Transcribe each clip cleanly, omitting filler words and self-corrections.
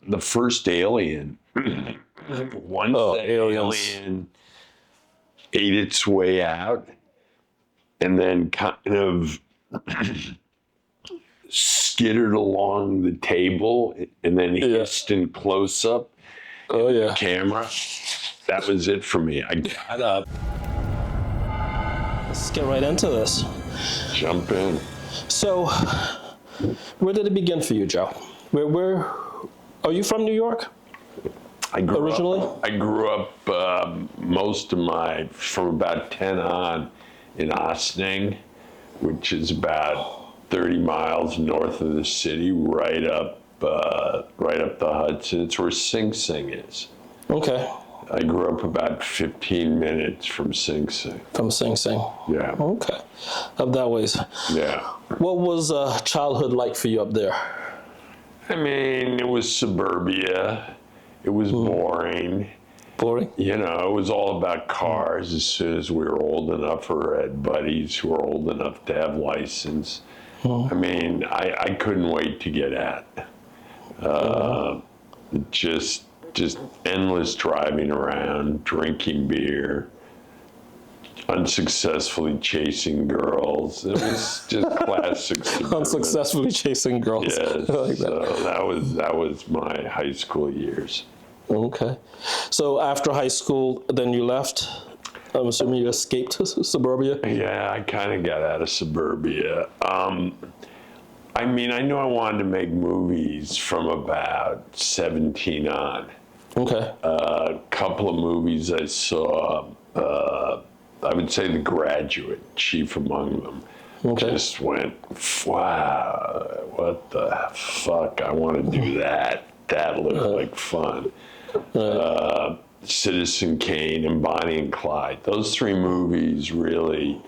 the first Alien. Once that alien ate its way out and then kind of skittered along the table and then hissed in close up camera, that was it for me. I got up. Let's get right into this. Jump in. So, where did it begin for you, Joe? Where are you from? New York? I grew up from about 10 on in Ossining, which is about 30 miles north of the city, right up the Hudson. It's where Sing Sing is. Okay. I grew up about 15 minutes from Sing Sing. From Sing Sing? Yeah. Okay. Up that ways. Yeah. What was childhood like for you up there? I mean, it was suburbia. It was boring. Boring? You know, it was all about cars as soon as we were old enough or had buddies who were old enough to have license. I mean, I couldn't wait to get out. Just endless driving around, drinking beer, unsuccessfully chasing girls. It was just classic suburban. Unsuccessfully chasing girls. Yes, Like that. So that was my high school years. Okay. So after high school, then you left? I'm assuming you escaped suburbia? Yeah, I kind of got out of suburbia. I mean, I knew I wanted to make movies from about 17 on. Okay. A couple of movies I saw, I would say The Graduate, chief among them. Okay. Just went, wow, what the fuck? I want to do that. That looked like fun. Citizen Kane and Bonnie and Clyde. Those three movies really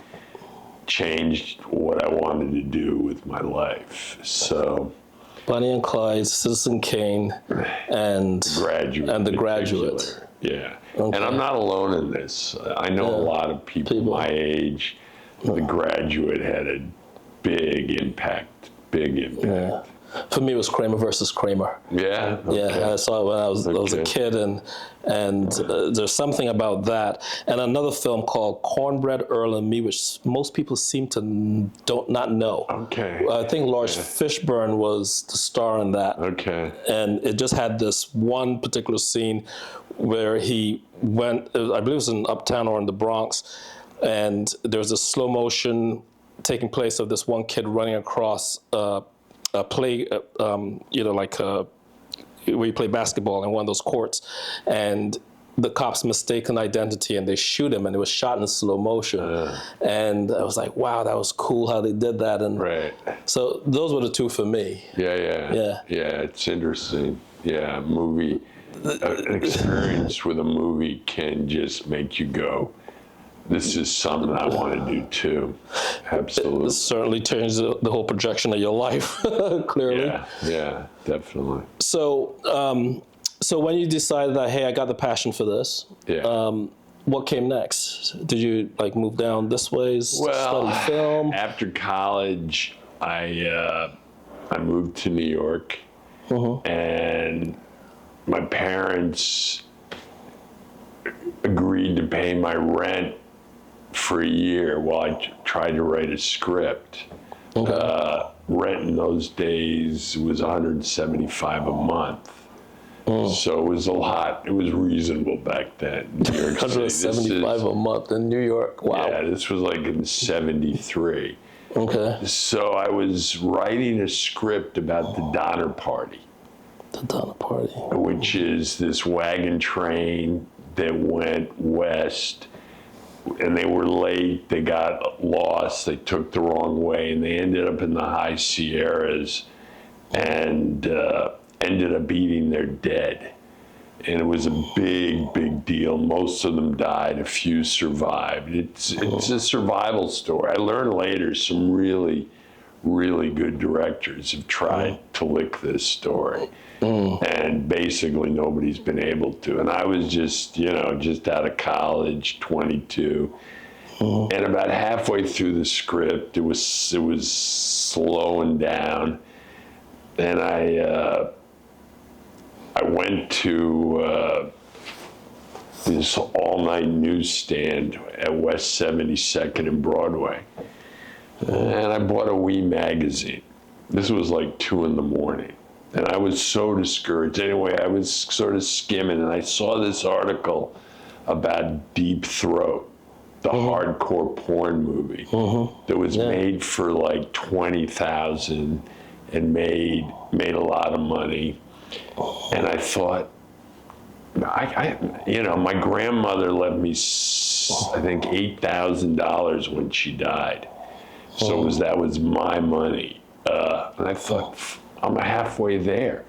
changed what I wanted to do with my life. So, Bonnie and Clyde, Citizen Kane, and The Graduate. Yeah. Okay. And I'm not alone in this. I know a lot of people my age. The Graduate had a big impact. Yeah. For me, it was Kramer versus Kramer. Yeah. Okay. Yeah, I saw it when I was a kid, and there's something about that. And another film called Cornbread, Earl and Me, which most people seem to not know. Okay. I think Lawrence Fishburne was the star in that. Okay. And it just had this one particular scene where he went, I believe it was in Uptown or in the Bronx, and there was a slow motion taking place of this one kid running across a play, where you play basketball in one of those courts, and the cops mistaken identity and they shoot him, and it was shot in slow motion. And I was like, wow, that was cool how they did that. And so those were the two for me. Yeah, it's interesting. Yeah, an experience with a movie can just make you go, this is something I want to do too. Absolutely. It certainly changed the whole projection of your life, clearly. Yeah, definitely. So, so when you decided that, hey, I got the passion for this, what came next? Did you move down this way, study film? After college, I moved to New York, and my parents agreed to pay my rent for a year while I tried to write a script. Rent in those days was $175 a month. So it was a lot. It was reasonable back then. New York City. $175 a month in New York. Wow. Yeah, this was like in '73. Okay. So I was writing a script about the Donner Party. The Donner Party. Which is this wagon train that went west, and they were late, they got lost, they took the wrong way, and they ended up in the high Sierras and ended up eating their dead. And it was a big deal. Most of them died, a few survived. It's a survival story. I learned later some really good directors have tried to lick this story. And basically nobody's been able to. And I was just out of college, 22. And about halfway through the script, it was slowing down. And I went to this all-night newsstand at West 72nd and Broadway, and I bought a wee magazine. This was like 2 a.m, and I was so discouraged. Anyway, I was sort of skimming, and I saw this article about Deep Throat, the hardcore porn movie that was made for like $20,000 and made a lot of money. And I thought, my grandmother left me, I think, $8,000 when she died. So that was my money. And I thought, I'm halfway there.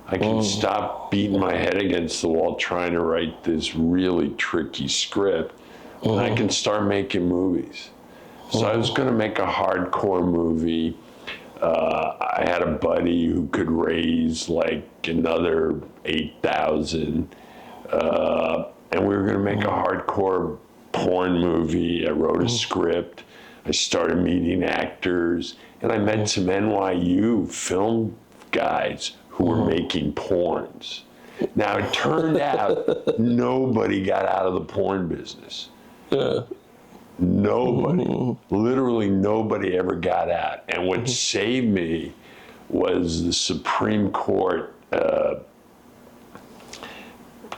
I can stop beating my head against the wall trying to write this really tricky script, and I can start making movies. So I was going to make a hardcore movie. I had a buddy who could raise like another $8,000, and we were going to make a hardcore porn movie. I wrote a script. I started meeting actors, and I met some NYU film guys who were making porns. Now, it turned out nobody got out of the porn business. Nobody. Literally nobody ever got out. And what saved me was the Supreme Court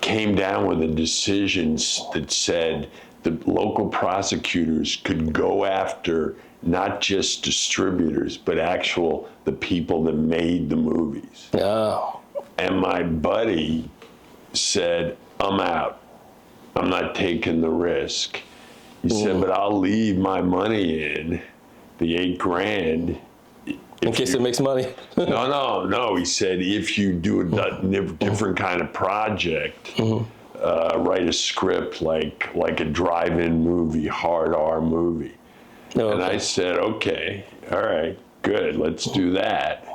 came down with a decision that said the local prosecutors could go after not just distributors, but the people that made the movies. Oh. And my buddy said, I'm out. I'm not taking the risk. He said, but I'll leave my money in, the $8,000. In case it makes money. No. He said, if you do a different kind of project, write a script like a drive-in movie, hard R movie. Oh, and I said, okay, all right, good, let's do that.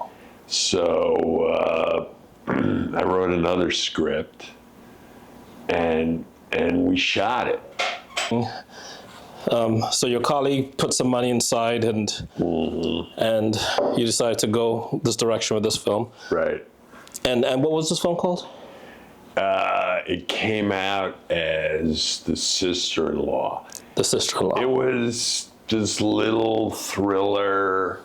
So I wrote another script, and we shot it. So your colleague put some money inside, and you decided to go this direction with this film. Right. And what was this film called? It came out as The Sister-in-Law. The Sister-in-Law. It was this little thriller,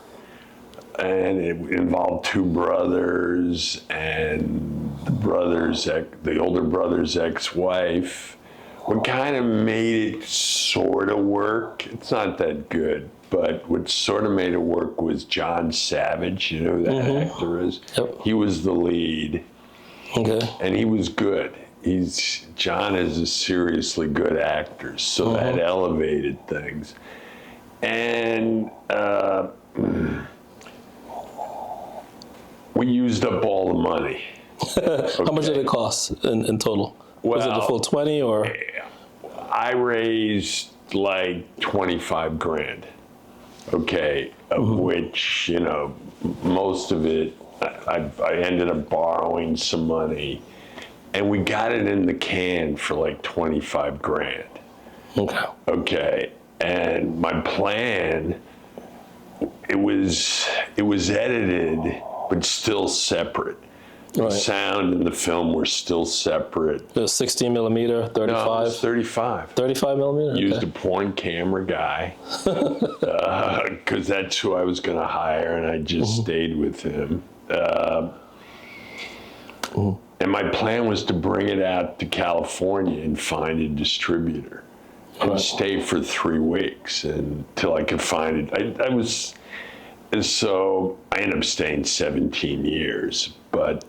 and it involved 2 brothers, and the older brother's ex-wife. What kind of made it sort of work, it's not that good, but what sort of made it work was John Savage, you know who that actor is? Yep. He was the lead. Okay. And he was good. John is a seriously good actor, so that elevated things. And we used up all the money. How much did it cost in total? Was it the full 20 or? I raised like $25,000. Okay, of which, most of it, I ended up borrowing some money, and we got it in the can for like $25,000. Okay, and my plan, it was edited, but still separate. Right. The sound and the film were still separate. It was 16 millimeter, 35? No, it was 35. 35 millimeter? Used a porn camera guy, because that's who I was going to hire, and I just stayed with him. And my plan was to bring it out to California and find a distributor and stay for 3 weeks until I could find it. And so I ended up staying 17 years, but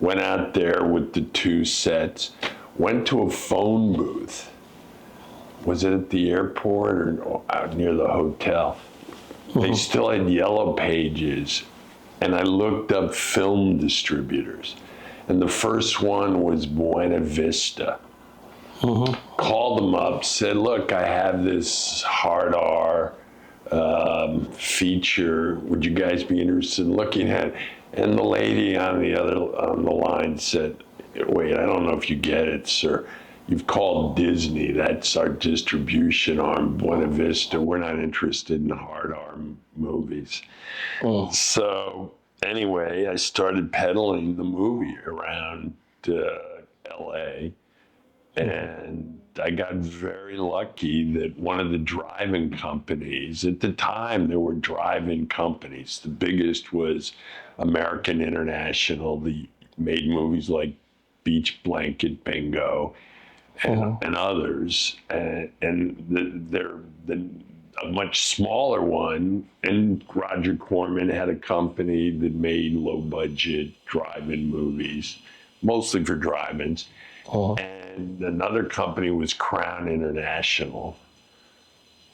went out there with the 2 sets, went to a phone booth. Was it at the airport or out near the hotel? They still had yellow pages, and I looked up film distributors. And the first one was Buena Vista. Called them up, said, look, I have this hard R feature. Would you guys be interested in looking at it? And the lady on the line said, wait, I don't know if you get it, sir. You've called Disney. That's our distribution arm, Buena Vista. We're not interested in hard R movies. So anyway, I started peddling the movie around LA, and I got very lucky that one of the drive-in companies, at the time there were drive-in companies. The biggest was American International. They made movies like Beach Blanket Bingo and others. They're a much smaller one, and Roger Corman had a company that made low-budget drive-in movies, mostly for drive-ins. And another company was Crown International.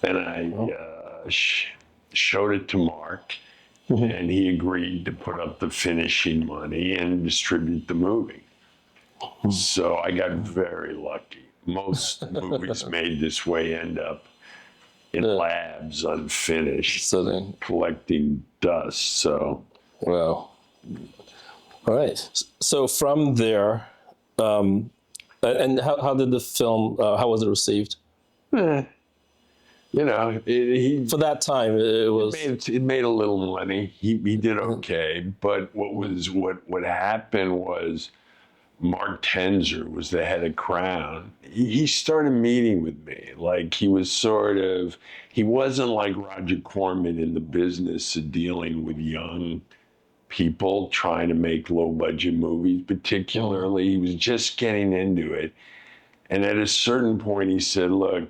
And I showed it to Mark, and he agreed to put up the finishing money and distribute the movie. So I got very lucky. Most movies made this way end up in labs, unfinished, collecting dust. So, wow. All right. So from there, and how did the film? How was it received? you know, For that time, it made a little money. He did okay, but what happened was, Mark Tenzer was the head of Crown. He started meeting with me. Like, he wasn't like Roger Corman in the business of dealing with young people trying to make low budget movies, particularly. He was just getting into it. And at a certain point he said, look,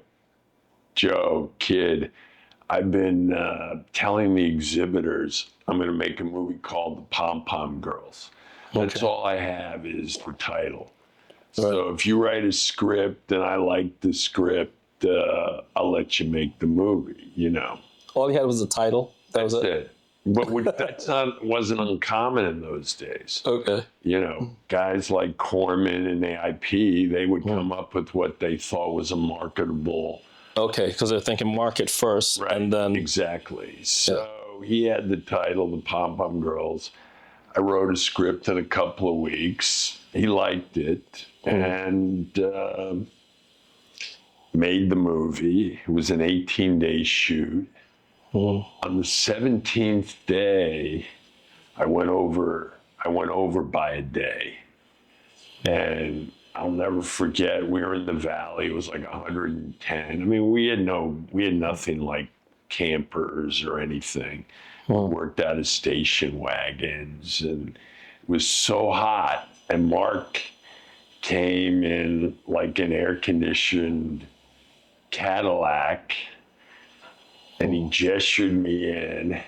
Joe, kid, I've been telling the exhibitors I'm going to make a movie called The Pom Pom Girls. That's all I have is the title. So if you write a script and I like the script, I'll let you make the movie, you know. All he had was the title? That's it. But wasn't uncommon in those days. Okay. You know, guys like Corman and AIP, they would come up with what they thought was a marketable. Okay, because they're thinking market first, right, and then exactly. So he had the title, The Pom Pom Girls. I wrote a script in a couple of weeks. He liked it and made the movie. It was an 18-day shoot. On the 17th day, I went over by a day. And I'll never forget, we were in the valley. It was like 110. I mean, we had nothing like campers or anything. Worked out of station wagons, and it was so hot. And Mark came in like an air-conditioned Cadillac, and he gestured me in,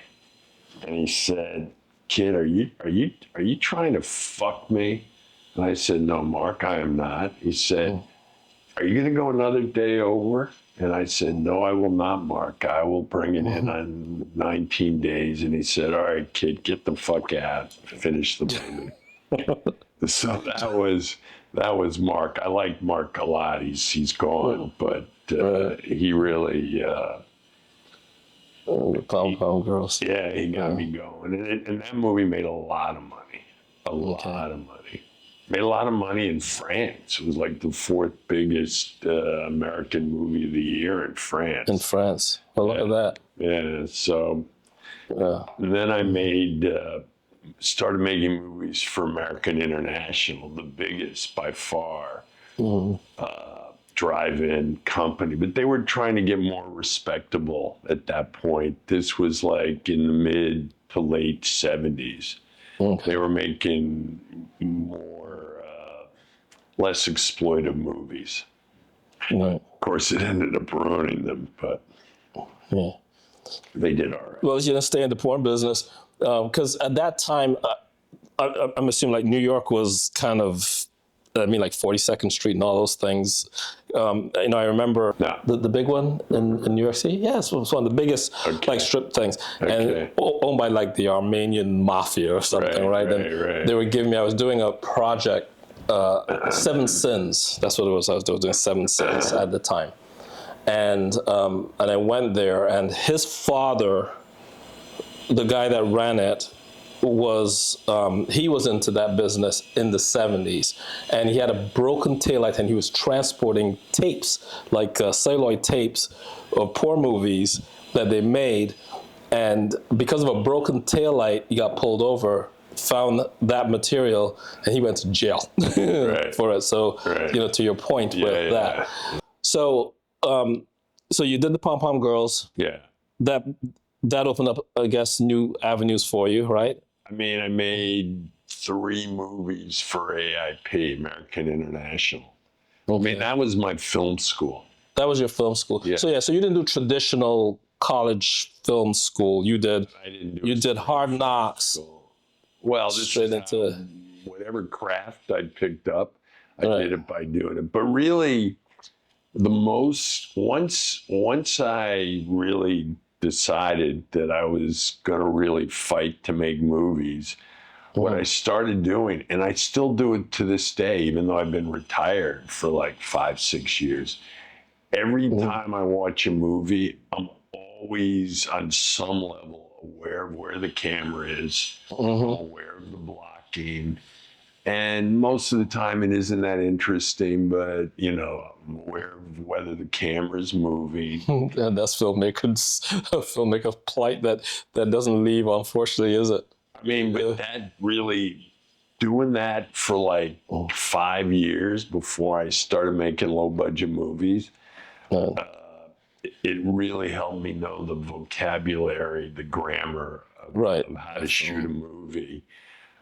and he said, "Kid, are you trying to fuck me?" And I said, "No, Mark, I am not." He said, "Are you going to go another day over?" And I said, "No, I will not, Mark. I will bring it in on 19 days. And he said, "All right, kid, get the fuck out. Finish the movie." So that was Mark. I like Mark a lot. He's gone, but he really Pom Pom Girls. Yeah, he got me going. And that movie made a lot of money. A lot of money. Made a lot of money in France. It was like the fourth biggest American movie of the year in France. In France. Well, look at that. Yeah, so then I started making movies for American International, the biggest by far drive-in company. But they were trying to get more respectable at that point. This was like in the mid to late 70s. They were making less exploitive movies. Right. Of course, it ended up ruining them, but they did all right. Well, stay in the porn business, because at that time, I'm assuming like New York was kind of, like 42nd Street and all those things. I remember the big one in New York City. Yes, it was one of the biggest like strip things, and owned by like the Armenian mafia or something, right? And they were giving me. I was doing a project, Seven Sins. That's what it was. I was doing Seven Sins at the time, and I went there, and his father, the guy that ran it, he was into that business in the 70s, and he had a broken taillight, and he was transporting tapes, like celluloid tapes of porn movies that they made, and because of a broken taillight, he got pulled over, found that material, and he went to jail Right. for it. So, Right. you know, to your point with that. So, so you did the Pom Pom Girls. Yeah. That opened up, I guess, new avenues for you, right? I mean, I made 3 movies for AIP, American International. Okay. I mean, that was my film school. That was your film school. Yeah. So so you didn't do traditional college film school. You did. I didn't do You did Hard Knocks. school. Well, this Straight is into whatever craft I picked up, I Right. did it by doing it. But really, once I really decided that I was going to really fight to make movies, what I started doing, and I still do it to this day, even though I've been retired for like 5-6 years, every time I watch a movie, I'm always on some level aware of where the camera is, I'm aware of the blocking. And most of the time it isn't that interesting, but you know, I'm aware of whether the camera's moving. and that's filmmaker's plight that doesn't leave, unfortunately, is it? I mean, but that really, doing that for like 5 years before I started making low budget movies, it really helped me know the vocabulary, the grammar of how to shoot a movie.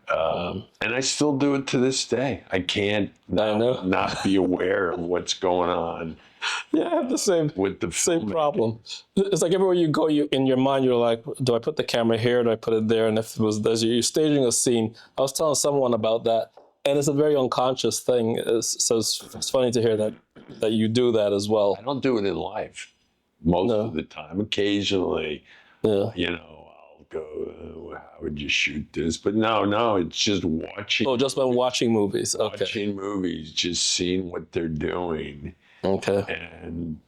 And I still do it to this day. I can't not be aware of what's going on. Yeah, I have the same problem. It's like everywhere you go, in your mind, you're like, do I put the camera here? Do I put it there? And if it was, as you're staging a scene, I was telling someone about that, and it's a very unconscious thing. So it's funny to hear that you do that as well. I don't do it in life most of the time. Occasionally, you know, I'll go, how would you shoot this? But no, it's just watching. Oh, just by watching movies. Okay. Watching movies, just seeing what they're doing. Okay. And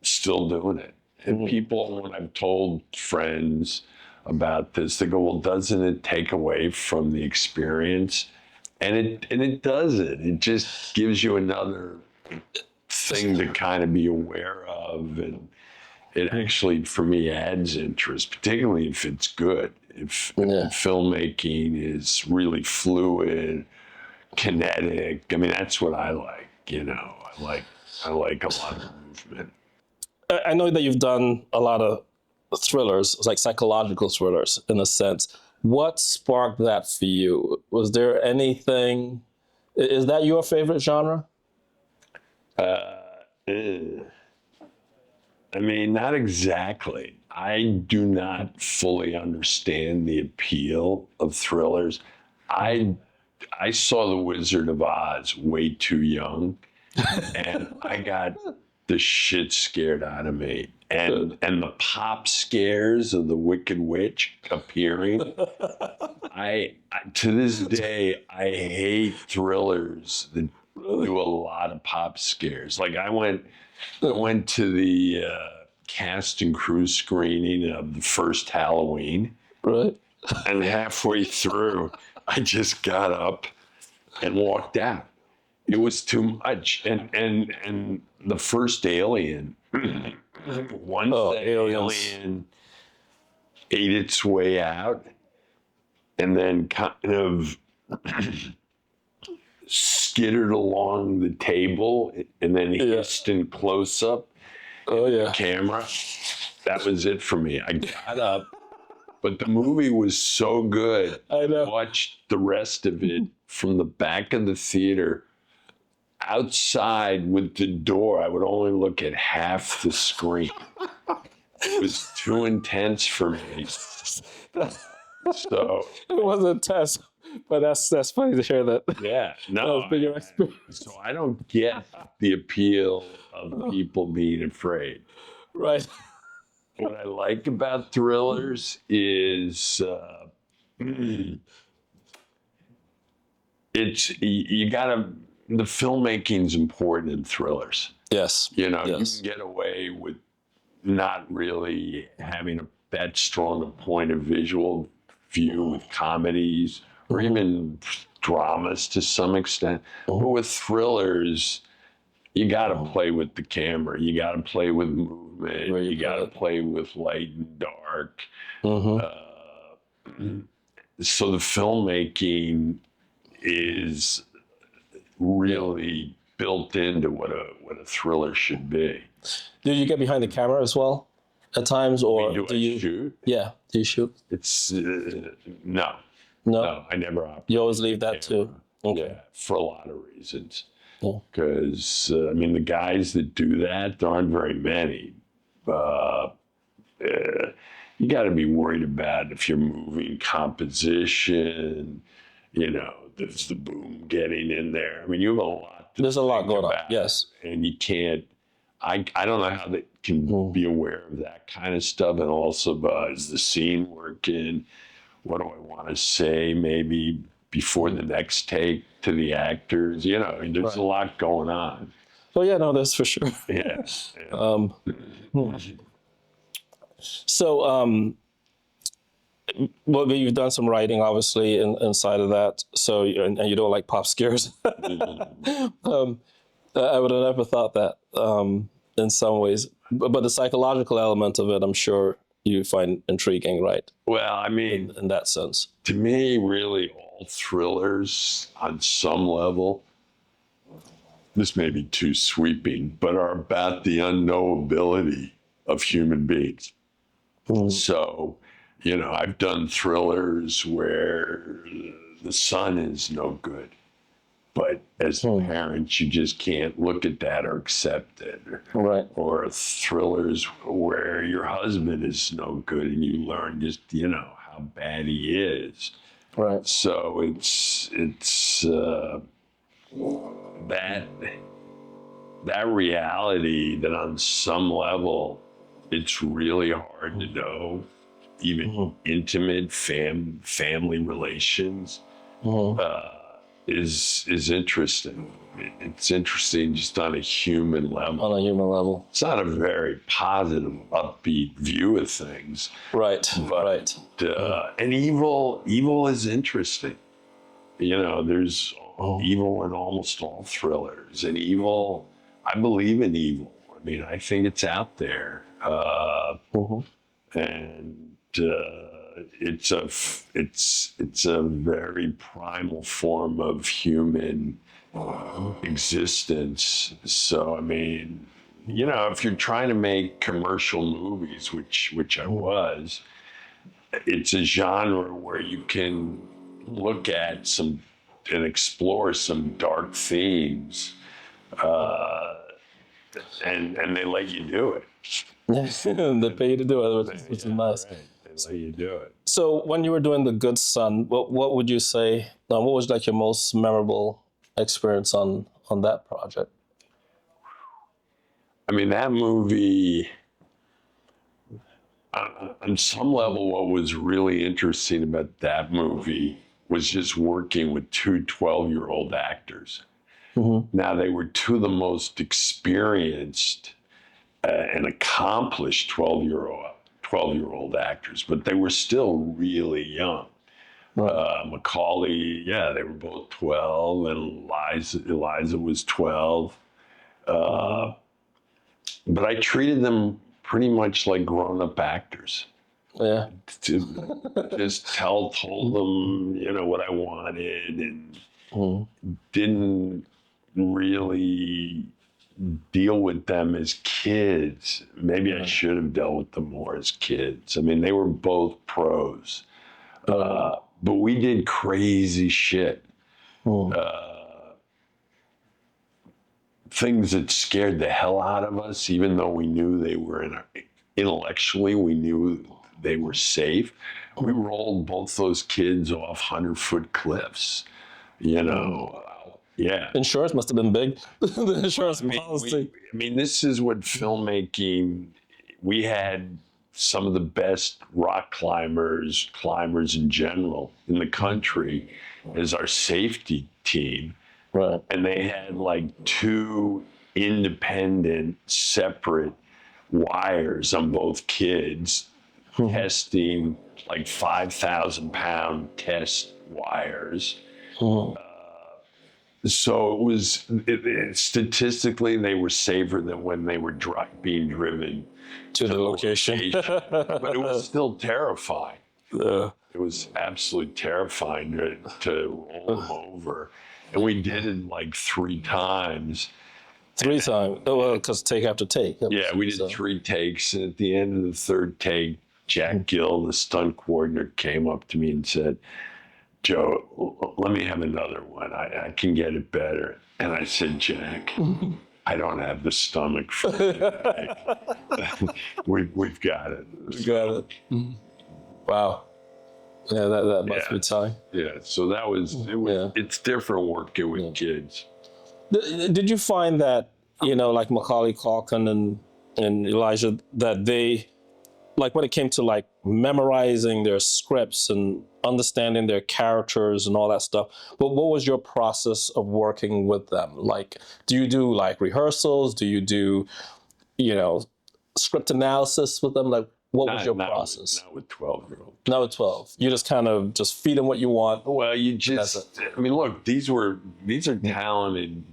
still doing it. And people, when I've told friends about this, they go, well, doesn't it take away from the experience? And it doesn't. It just gives you another thing to kind of be aware of. And it actually, for me, adds interest, particularly if it's good. If filmmaking is really fluid, kinetic. I mean, that's what I like, you know. I like a lot of movement. I know that you've done a lot of thrillers, like psychological thrillers, in a sense. What sparked that for you? Was there anything? Is that your favorite genre? I mean, not exactly. I do not fully understand the appeal of thrillers. I saw The Wizard of Oz way too young, and I got the shit scared out of me. And the pop scares of the Wicked Witch appearing. I to this day, I hate thrillers that do a lot of pop scares. Like I went to the cast and crew screening of the first Halloween. Right. And halfway through, I just got up and walked out. It was too much. And the first Alien, once the alien ate its way out and then kind of skittered along the table and then hissed in close up camera, that was it for me. I got up, but the movie was so good. I watched the rest of it from the back of the theater outside with the door. I would only look at half the screen. It was too intense for me. So it wasn't intense, but that's funny to hear that. Yeah, no. That's been your experience. So I don't get the appeal of people being afraid. Right. What I like about thrillers is the filmmaking's important in thrillers. Yes. You know, you can get away with not really having that strong a point of visual view with comedies or even dramas to some extent. But with thrillers, you got to play with the camera. You got to play with movement. Where you You got to put it. play with light and dark. Mm-hmm. So the filmmaking is really built into what a thriller should be. Do you get behind the camera as well at times, or Do do I you? shoot? Yeah. Do you shoot? It's no, No. no. I never operate. You always leave that too. Okay. Yeah, for a lot of reasons. Yeah. Because I mean, the guys that do that, there aren't very many. You got to be worried about if you're moving composition. There's the boom getting in there. I mean, you have a lot. There's a lot think going on. about, Yes. and you can't. I don't know how they can be aware of that kind of stuff, and also is the scene working? What do I want to say? Maybe before the next take to the actors. There's a lot going on. Oh yeah, no, that's for sure. Yeah. So, well, you've done some writing, obviously, inside of that. So, and you don't like pop scares. I would have never thought that in some ways. But the psychological element of it, I'm sure you find intriguing, right? Well, I mean, In that sense. to me, really, all thrillers on some level, this may be too sweeping, but are about the unknowability of human beings. So, I've done thrillers where the son is no good, but as a parent, you just can't look at that or accept it. Right. Or thrillers where your husband is no good and you learn just, how bad he is. Right. So it's that reality that on some level, it's really hard to know, even intimate family relations, is interesting. It's interesting just on a human level. On a human level. It's not a very positive, upbeat view of things. Right. But, right. And evil is interesting. There's evil in almost all thrillers. And evil, I believe in evil. I mean, I think it's out there. And it's a very primal form of human existence. So, I mean, if you're trying to make commercial movies, which I was, it's a genre where you can look at and explore some dark themes, and they let you do it. They pay you to do it, which is nice. Right. They let you do it. So when you were doing The Good Son, what would you say, what was like your most memorable experience on that project? I mean, that movie, on some level, what was really interesting about that movie was just working with two 12-year-old actors. Now, they were two of the most experienced and accomplished 12-year-old actors, but they were still really young. Macaulay, they were both 12, and Eliza was 12. But I treated them pretty much like grown-up actors. Yeah. To just told them, what I wanted, and didn't really deal with them as kids. Maybe I should have dealt with them more as kids. I mean, they were both pros. But we did crazy shit. Things that scared the hell out of us, even though we knew they were intellectually, we knew they were safe. We rolled both those kids off 100-foot cliffs, Yeah. Insurance must have been big. The insurance policy. This is what filmmaking, we had some of the best rock climbers in general in the country as our safety team. Right. And they had like two independent, separate wires on both kids, testing like 5,000-pound test wires. So it was statistically they were safer than when they were being driven To the location. but it was still terrifying. Uh, It was absolutely terrifying to roll them over, and we did it like 3 times. 3 times. Oh, well, because take after take. Yeah, we did 3 takes, and at the end of the 3rd take, Jack Gill, the stunt coordinator, came up to me and said, "Joe, let me have another one. I can get it better." And I said, "Jack, I don't have the stomach for it. We've got it." Got it. Wow. Yeah, that must be time. Yeah, so that was, it's different working with kids. Did you find that, like Macaulay Culkin and Elijah, that they, like when it came to like memorizing their scripts and understanding their characters and all that stuff, but what was your process of working with them? Like, do you do like rehearsals? Do you do, script analysis with them? Like, what was your process? Not with 12-year-olds. Not with 12. You just kind of just feed them what you want. Well, I mean, look, these are talented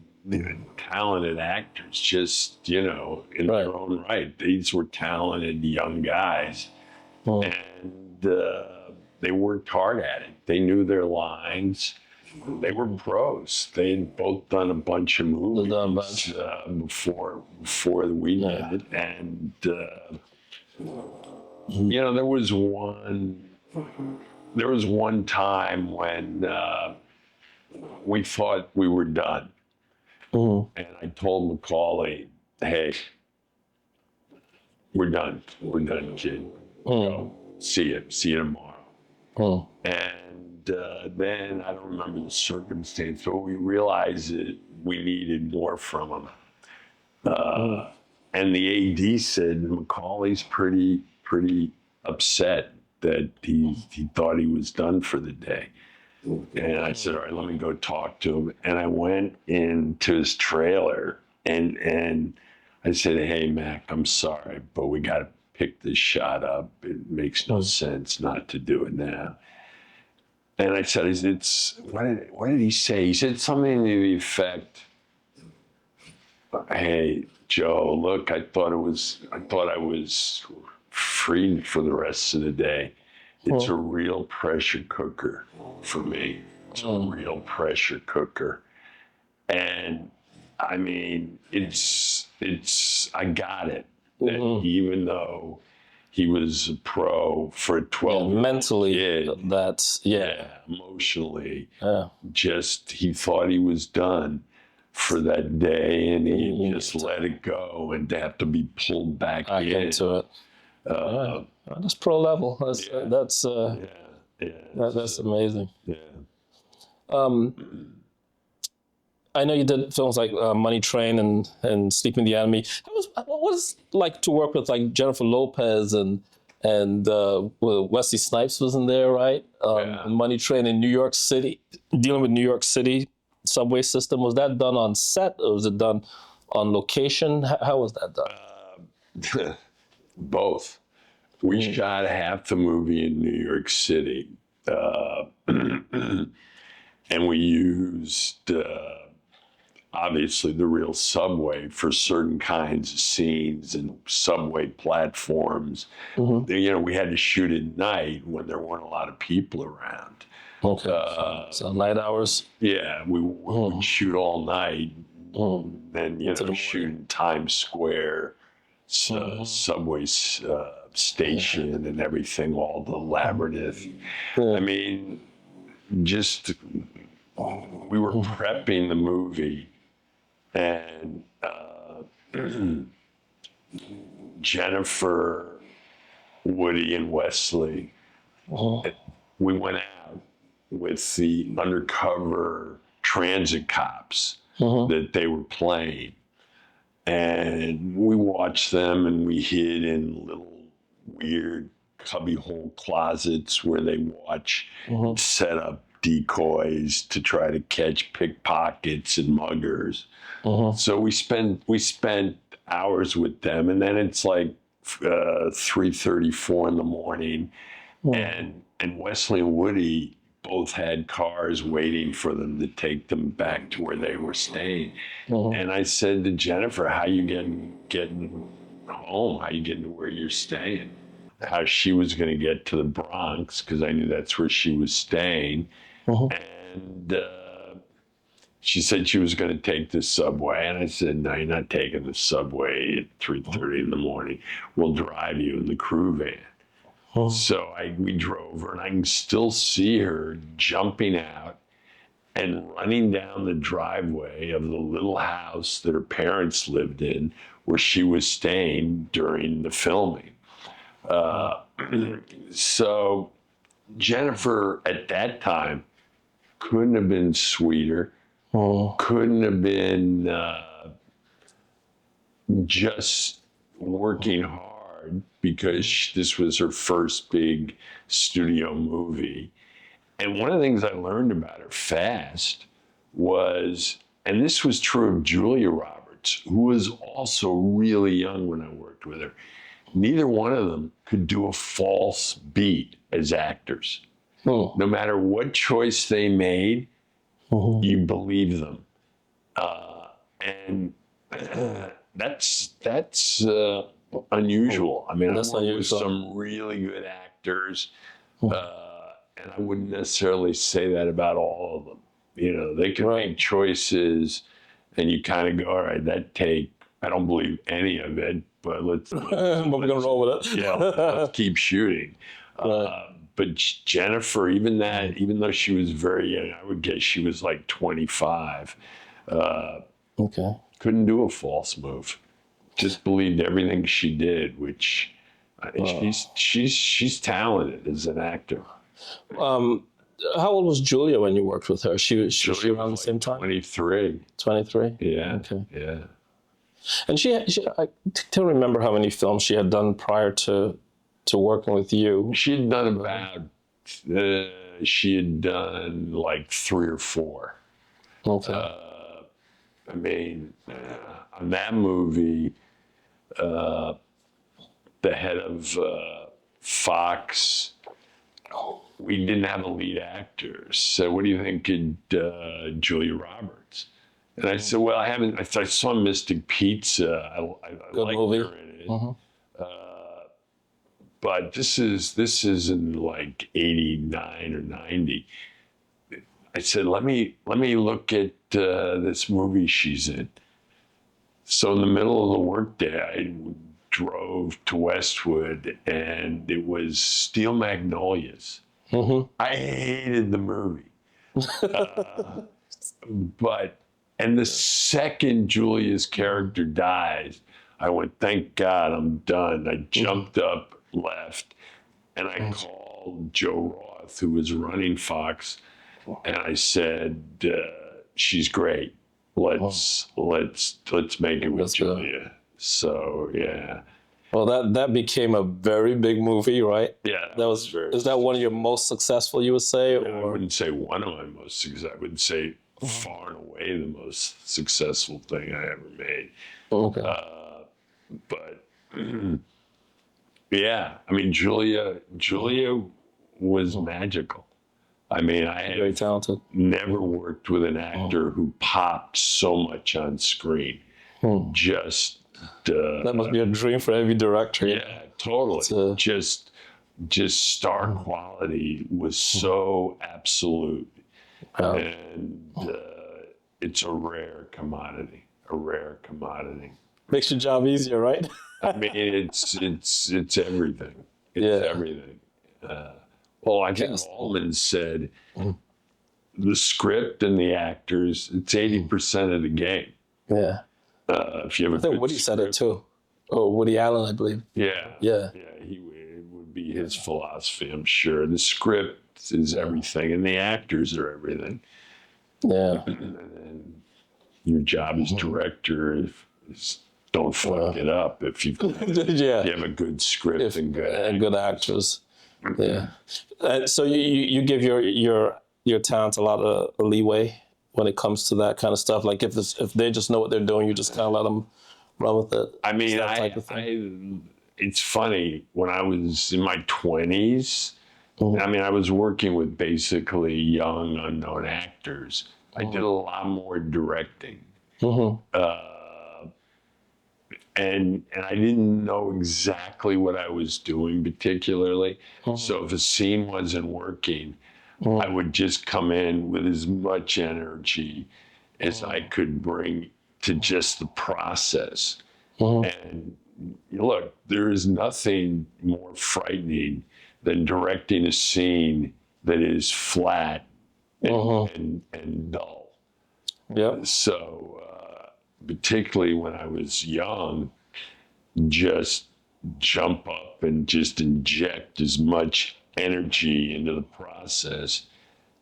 actors, just, in their own right. These were talented young guys. And they worked hard at it. They knew their lines. They were pros. They had both done a bunch of movies before we did it. And, there was one time when we thought we were done. And I told Macaulay, "Hey, we're done, kid. Go. See you tomorrow." And then I don't remember the circumstance, but we realized that we needed more from him. And the AD said Macaulay's pretty upset that he thought he was done for the day. And I said, "All right, let me go talk to him." And I went into his trailer and I said, "Hey, Mac, I'm sorry, but we got to pick this shot up. It makes no sense not to do it now." And I said, what did he say? He said something to the effect, "Hey, Joe, look, I thought I was free for the rest of the day. It's a real pressure cooker for me. It's a real pressure cooker." And I mean, I got it. That even though he was a pro for a 12 mentally, kid, emotionally, just he thought he was done for that day, and he just let it go, and to have to be pulled back into it. That's pro level. That's amazing. Yeah. I know you did films like Money Train and Sleeping the Enemy. What was it like to work with like Jennifer Lopez and Wesley Snipes was in there, right? Money Train in New York City, dealing with New York City subway system. Was that done on set or was it done on location? How was that done? Both. We shot half the movie in New York City, and we used obviously the real subway for certain kinds of scenes and subway platforms. We had to shoot at night when there weren't a lot of people around. Okay. So night hours? Yeah, we would shoot all night. Then, shoot in Times Square, subway station and everything, all the labyrinth. I mean, just we were prepping the movie, and Jennifer, Woody, and Wesley, we went out with the undercover transit cops that they were playing. And we watched them, and we hid in little weird cubbyhole closets where they watch, set up decoys to try to catch pickpockets and muggers. So we spent hours with them, and then it's like 3:34 in the morning, and Wesley and Woody both had cars waiting for them to take them back to where they were staying. And I said to Jennifer, how you getting home? How you getting to where you're staying? How she was going to get to the Bronx, because I knew that's where she was staying. And she said she was going to take the subway. And I said, no, you're not taking the subway at 3:30 in the morning. We'll drive you in the crew van. So we drove her, and I can still see her jumping out and running down the driveway of the little house that her parents lived in, where she was staying during the filming. So Jennifer, at that time, couldn't have been sweeter, couldn't have been just working hard, because this was her first big studio movie. And one of the things I learned about her fast was, and this was true of Julia Roberts, who was also really young when I worked with her, neither one of them could do a false beat as actors. No matter what choice they made, you believe them. And that's unusual. I mean, I've worked with some really good actors, and I wouldn't necessarily say that about all of them. You know, they can make choices, and you kind of go, all right, I don't believe any of it, but let's we're gonna roll with it. Let's keep shooting. But Jennifer, even though she was very young, I would guess she was like 25. Couldn't do a false move. Just believed everything she did, which she's talented as an actor. How old was Julia when you worked with her? She around the same time? 23. 23? Yeah. Okay. Yeah. And she I don't remember how many films she had done prior to working with you. She had done like 3 or 4. I mean, on that movie, the head of Fox, we didn't have a lead actor. So what do you think of Julia Roberts? And I said, well, I saw Mystic Pizza. I liked her in it. But this is in like 89 or 90. I said, let me look at this movie she's in. So in the middle of the workday, I drove to Westwood, and it was Steel Magnolias. I hated the movie. And the second Julia's character dies, I went, thank God, I'm done. I jumped up, left, and I called Joe Roth, who was running Fox, and I said, she's great. Let's make it with Julia. So yeah. Well, that became a very big movie, right? Yeah. Is that one of your most successful, you would say? I wouldn't say one of my most successful. I would say far and away the most successful thing I ever made. But yeah, I mean, Julia was magical. I mean, I had very talented. Never worked with an actor who popped so much on screen. Just that must be a dream for every director. Yeah, totally. Just star quality was so absolute, and it's a rare commodity. Makes your job easier, right? I mean, it's everything. It's everything. Well, I think Allman said the script and the actors, it's 80% of the game. Yeah. If you have I think Woody said it too. Oh, Woody Allen, I believe. Yeah. It would be his philosophy, I'm sure. The script is everything, and the actors are everything. Yeah. And your job as director is don't fuck it up if you have a good script and good actors. Yeah. So you give your talent a lot of leeway when it comes to that kind of stuff. Like if they just know what they're doing, you just kind of let them run with it. I mean, it's funny. When I was in my 20s, I mean, I was working with basically young, unknown actors. I did a lot more directing. And I didn't know exactly what I was doing particularly. So if a scene wasn't working, I would just come in with as much energy as I could bring to just the process. And look, there is nothing more frightening than directing a scene that is flat and dull. Yep. So, particularly when I was young, just jump up and just inject as much energy into the process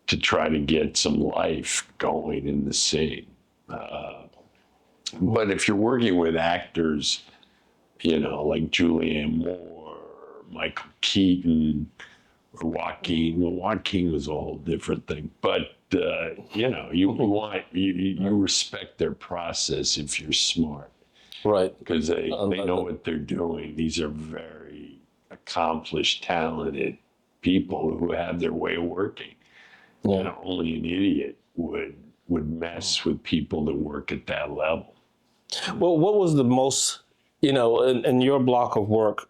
to try to get some life going in the scene. But if you're working with actors, like Julianne Moore, Michael Keaton, or Joaquin. Well, Joaquin was a whole different thing. But, you respect their process if you're smart. Right. Because they know what they're doing. These are very accomplished, talented people who have their way of working. Yeah. And only an idiot would mess with people that work at that level. Well, what was the most, in your block of work,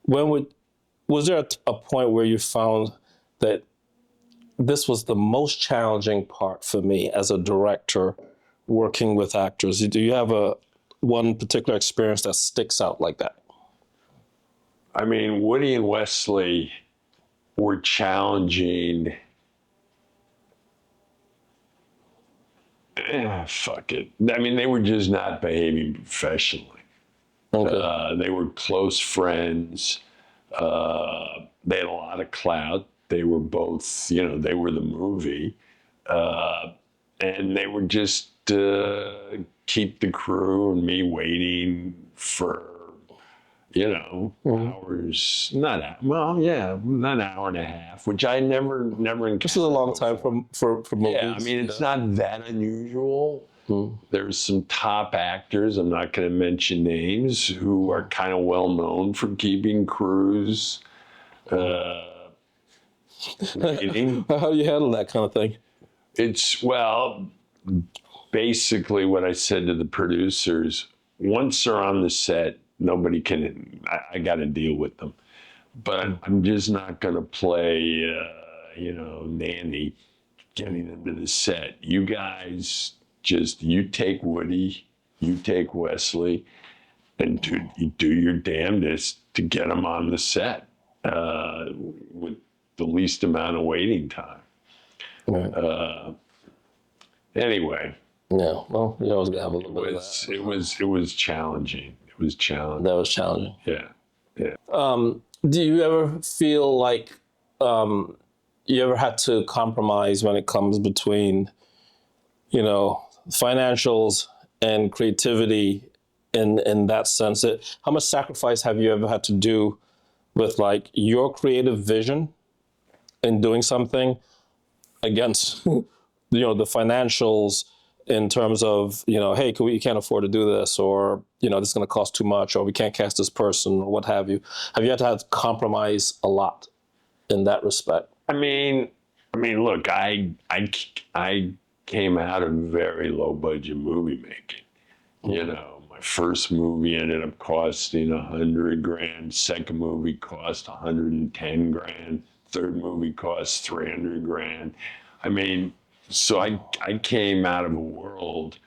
was there a point where you found that this was the most challenging part for me as a director working with actors? Do you have one particular experience that sticks out like that? I mean, Woody and Wesley were challenging. Fuck it. I mean, they were just not behaving professionally. Okay. They were close friends. They had a lot of clout. They were both, they were the movie. And they were just keep the crew and me waiting for, hours. Not an hour and a half, which I never encountered. This is a long time for movies. Yeah, I mean, it's not that unusual. There's some top actors, I'm not going to mention names, who are kind of well known for keeping crews waiting. How do you handle that kind of thing? Basically what I said to the producers, once they're on the set, nobody can, I got to deal with them. But I'm just not going to play, nanny getting them to the set. You guys you take Woody, you take Wesley, and you do your damnedest to get them on the set with the least amount of waiting time. Right. Anyway. Yeah. Well, you always gotta have a little bit of that. It was challenging. It was challenging. That was challenging. Yeah. Yeah. Do you ever feel like you ever had to compromise when it comes between, financials and creativity in that sense? How much sacrifice have you ever had to do with like your creative vision in doing something against, the financials in terms of, hey, you can't afford to do this, or, this is going to cost too much, or we can't cast this person, or what have you. Have you had to compromise a lot in that respect? I mean, look, I came out of very low budget movie making. My first movie ended up costing $100,000. Second movie cost $110,000. Third movie cost $300,000. I mean, so I came out of a world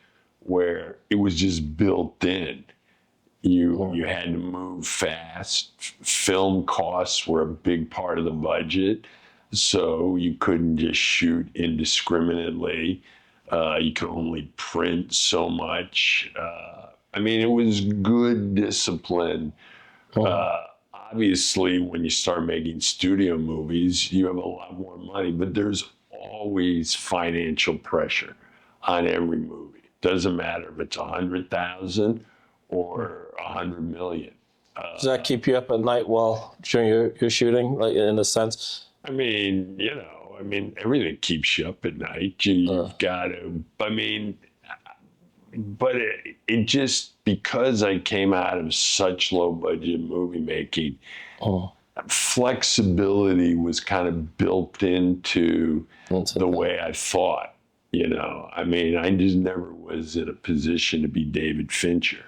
where it was just built in. You had to move fast. Film costs were a big part of the budget, so you couldn't just shoot indiscriminately. You could only print so much. It was good discipline. Obviously, when you start making studio movies, you have a lot more money, but there's always financial pressure on every movie. Doesn't matter if it's 100,000 or 100 million. Does that keep you up at night during your shooting, like in a sense? Everything keeps you up at night. You've got to. But it just, because I came out of such low budget movie making, flexibility was kind of built into the way I thought. You know, I mean, I just never was in a position to be David Fincher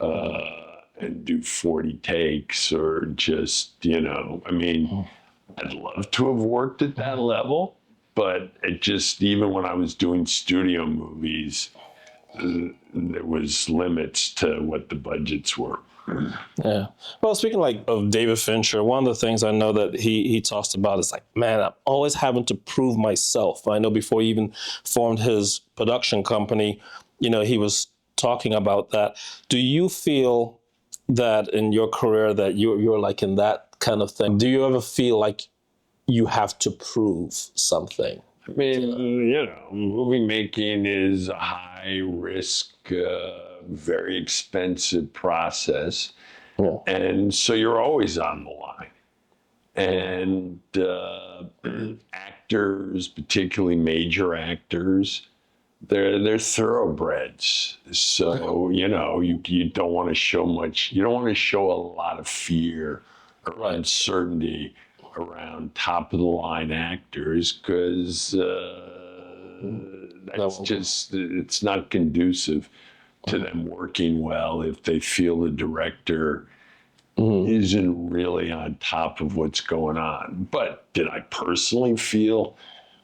and do 40 takes or just, you know, I mean, I'd love to have worked at that level, but it just, even when I was doing studio movies, there was limits to what the budgets were. Yeah. Well, speaking like of David Fincher, one of the things I know that he talks about is like, man, I'm always having to prove myself. I know before he even formed his production company, you know, he was talking about that. Do you feel that in your career that you're like in that kind of thing? Do you ever feel like you have to prove something? I mean, you know, movie making is a high risk, very expensive process. Yeah. And so you're always on the line. And actors, particularly major actors, they're thoroughbreds. So, you know, you don't want to show much, you don't want to show a lot of fear or uncertainty around top of the line actors, because that's just, it's not conducive to them working well if they feel the director isn't really on top of what's going on. But did I personally feel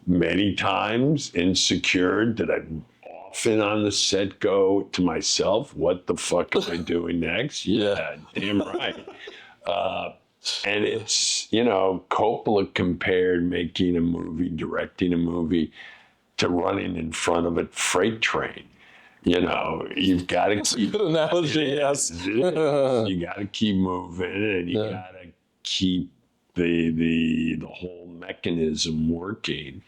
many times insecure? Did I often on the set go to myself, what the fuck am I doing next? Yeah, damn right. And it's, you know, Coppola compared making a movie, directing a movie, to running in front of a freight train. You know, you've got to keep... Good analogy, yes. You got to keep moving, and you got to keep the whole mechanism working.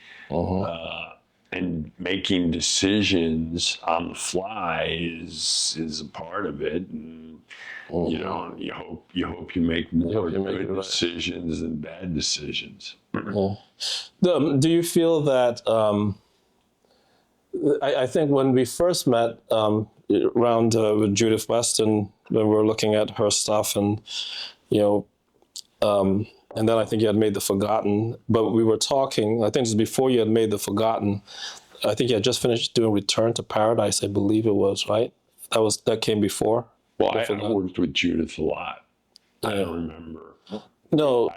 And making decisions on the fly is a part of it. And, you know, you hope you make more good decisions than bad decisions. Do you feel that? I think when we first met around with Judith Weston, when we were looking at her stuff, and you know, and then I think you had made The Forgotten. But we were talking. I think just before you had made The Forgotten, I think you had just finished doing Return to Paradise. I believe it was, right. That came before. Well, I worked with Judith a lot. I don't remember. No,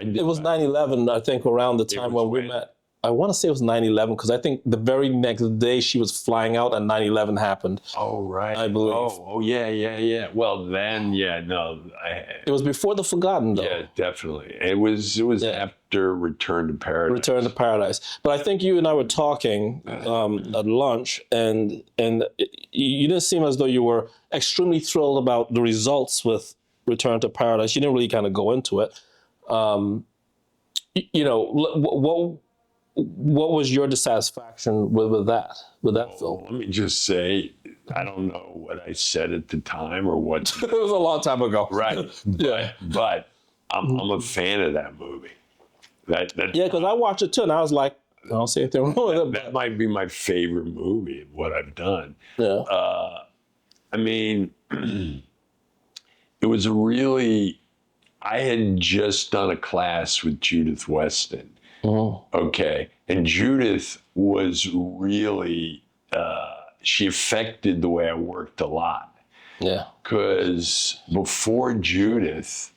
it was 9/11, I think, around the time when we met. I want to say it was 9/11 because I think the very next day she was flying out and 9/11 happened. Oh, right. I believe. Oh, yeah. Well, then, no. It was before The Forgotten, though. Yeah, definitely. It was after Return to Paradise. Return to Paradise. But I think you and I were talking at lunch, and you didn't seem as though you were extremely thrilled about the results with Return to Paradise. You didn't really kind of go into it. You know, what was your dissatisfaction with that film? Let me just say, I don't know what I said at the time or what. It was a long time ago. Right. But I'm a fan of that movie. Because I watched it too, and I was like, I don't see anything wrong with it. That might be my favorite movie of what I've done. Yeah. I mean, it was I had just done a class with Judith Weston. Okay. And Judith was really, she affected the way I worked a lot. Yeah. Because before Judith's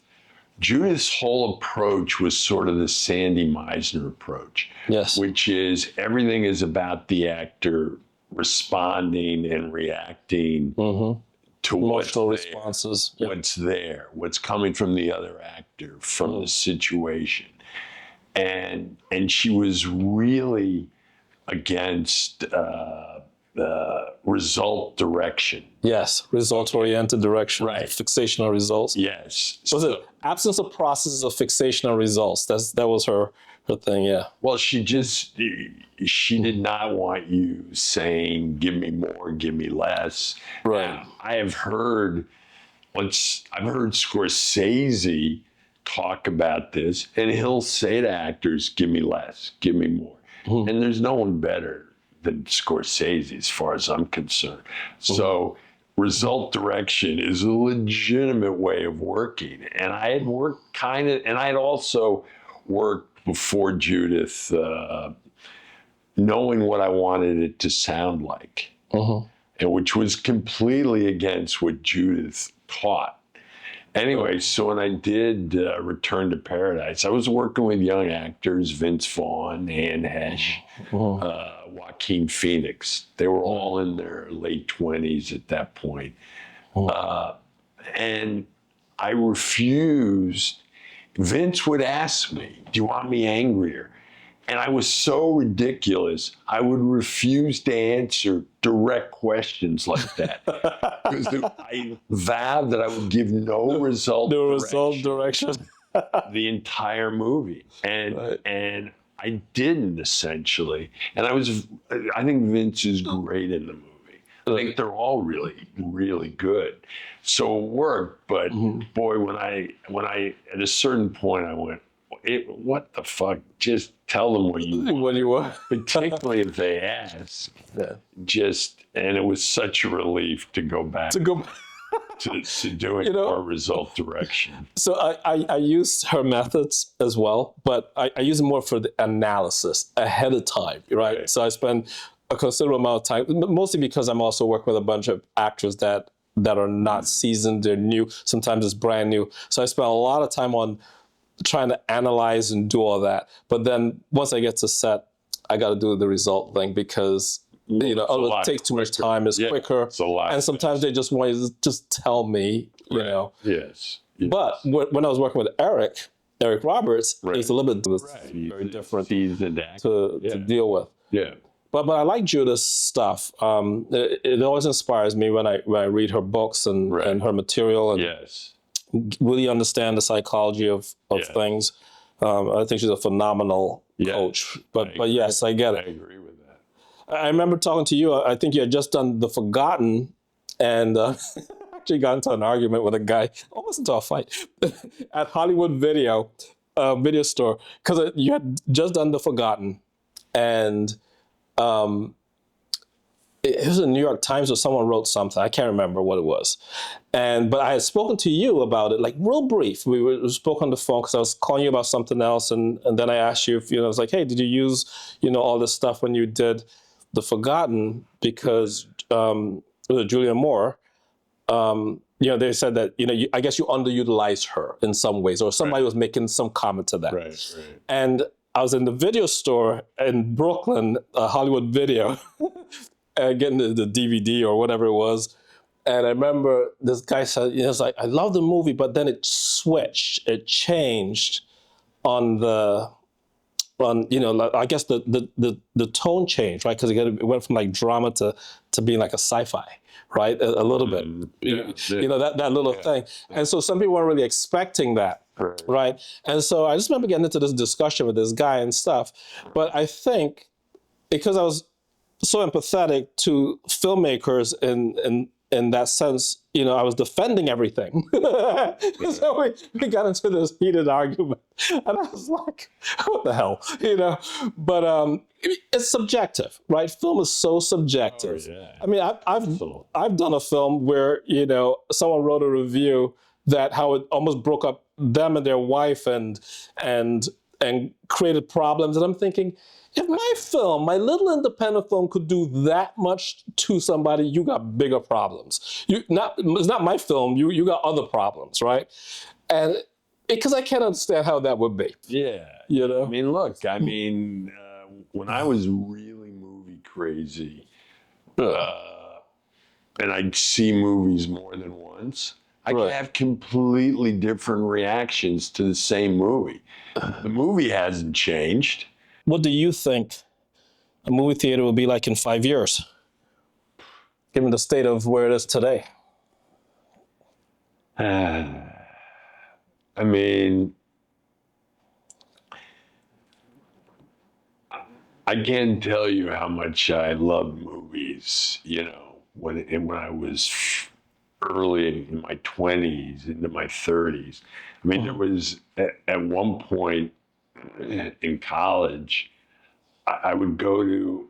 whole approach was sort of the Sandy Meisner approach. Yes. Which is everything is about the actor responding and reacting to emotional responses. What's there, what's coming from the other actor, from the situation. And she was really against result direction. Yes, result-oriented direction. Right. Fixation on results. Yes. Was it absence of processes of fixation on results? That was her thing, yeah. Well, she did not want you saying, give me more, give me less. Right. I've heard Scorsese talk about this, and he'll say to actors, give me less, give me more. And there's no one better than Scorsese as far as I'm concerned. So result direction is a legitimate way of working. And I had worked and I had also worked before Judith, knowing what I wanted it to sound like, and which was completely against what Judith taught. Anyway, so when I did Return to Paradise, I was working with young actors, Vince Vaughn, Anne Hesh, Joaquin Phoenix. They were all in their late 20s at that point. And I refused. Vince would ask me, do you want me angrier? And I was so ridiculous, I would refuse to answer direct questions like that. Because I vowed that I would give no result direction. the entire movie. And I didn't, essentially. And I think Vince is great in the movie. I think they're all really, really good. So it worked, but boy, when I at a certain point I went, what the fuck? Just tell them what you want. When you want. Particularly if they ask. Yeah. And it was such a relief to go back to doing more result direction. So I used her methods as well, but I use it more for the analysis ahead of time, right? Okay. So I spend a considerable amount of time, mostly because I'm also working with a bunch of actors that are not seasoned, they're new, sometimes it's brand new. So I spend a lot of time on trying to analyze and do all that. But then once I get to set, I got to do the result thing because it takes too much time. It's quicker. It's a lot. And sometimes they just want you to just tell me, you know. Yes. But when I was working with Eric Roberts, it's a little bit very different to deal with. Yeah. But I like Judith's stuff. It always inspires me when I read her books and her material and really understand the psychology of things. I think she's a phenomenal coach. But yes, I get it. I agree with that. I remember talking to you. I think you had just done The Forgotten, and actually got into an argument with a guy, almost into a fight, at Hollywood Video store, because you had just done The Forgotten, and it was in the New York Times or someone wrote something. I can't remember what it was. But I had spoken to you about it, like real brief. We spoke on the phone because I was calling you about something else. And then I asked you if, I was like, hey, did you use, all this stuff when you did The Forgotten? Because Julia Moore, they said that, I guess you underutilized her in some ways, or somebody was making some comment to that. Right. And I was in the video store in Brooklyn, Hollywood Video, getting the DVD or whatever it was. And I remember this guy said, it's like, I love the movie, but then it switched, it changed on I guess the tone changed, right? Because it went from like drama to being like a sci-fi, right? A little bit, that little thing. And so some people weren't really expecting that, right? And so I just remember getting into this discussion with this guy and stuff. But I think because I was so empathetic to filmmakers in that sense, I was defending everything. So we got into this heated argument, and I was like, "What the hell?" But it's subjective, right? Film is so subjective. Oh, yeah. I mean, I've done a film where someone wrote a review that how it almost broke up them and their wife and created problems, and I'm thinking, if my little independent film could do that much to somebody, you got bigger problems. It's not my film, you got other problems, right? And because I can't understand how that would be. Yeah. I mean, look, when I was really movie crazy, and I'd see movies more than once, I could have completely different reactions to the same movie. The movie hasn't changed. What do you think a movie theater will be like in 5 years, given the state of where it is today? I mean, I can't tell you how much I love movies, when I was early in my 20s, into my 30s. I mean, there was, at one point in college, I would go to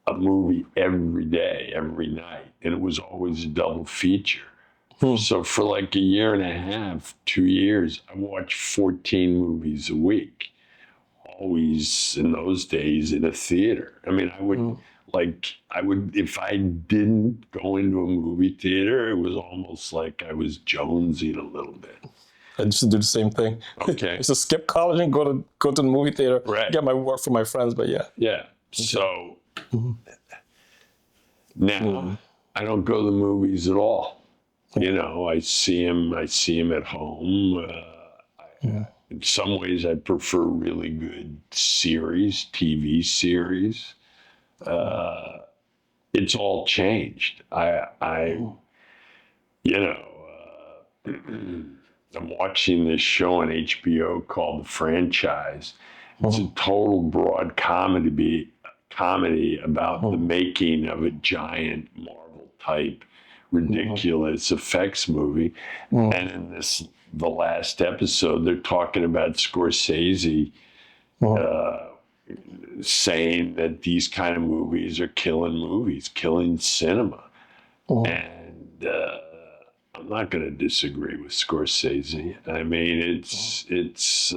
a movie every day, every night, and it was always a double feature. So for like a year and a half, 2 years, I watched 14 movies a week. Always in those days in a theater. I mean, I would, if I didn't go into a movie theater, it was almost like I was jonesing a little bit. I used to do the same thing. Okay. I used to skip college and go to the movie theater, Right. get my work from my friends, but yeah. Yeah. So now I don't go to the movies at all. You know, I see them at home. In some ways, I prefer really good series, TV series. It's all changed. You know, I'm watching this show on HBO called The Franchise. It's a total broad comedy about the making of a giant Marvel type ridiculous effects movie. And in the last episode, they're talking about Scorsese saying that these kind of movies are killing cinema. And I'm not going to disagree with Scorsese. I mean, it's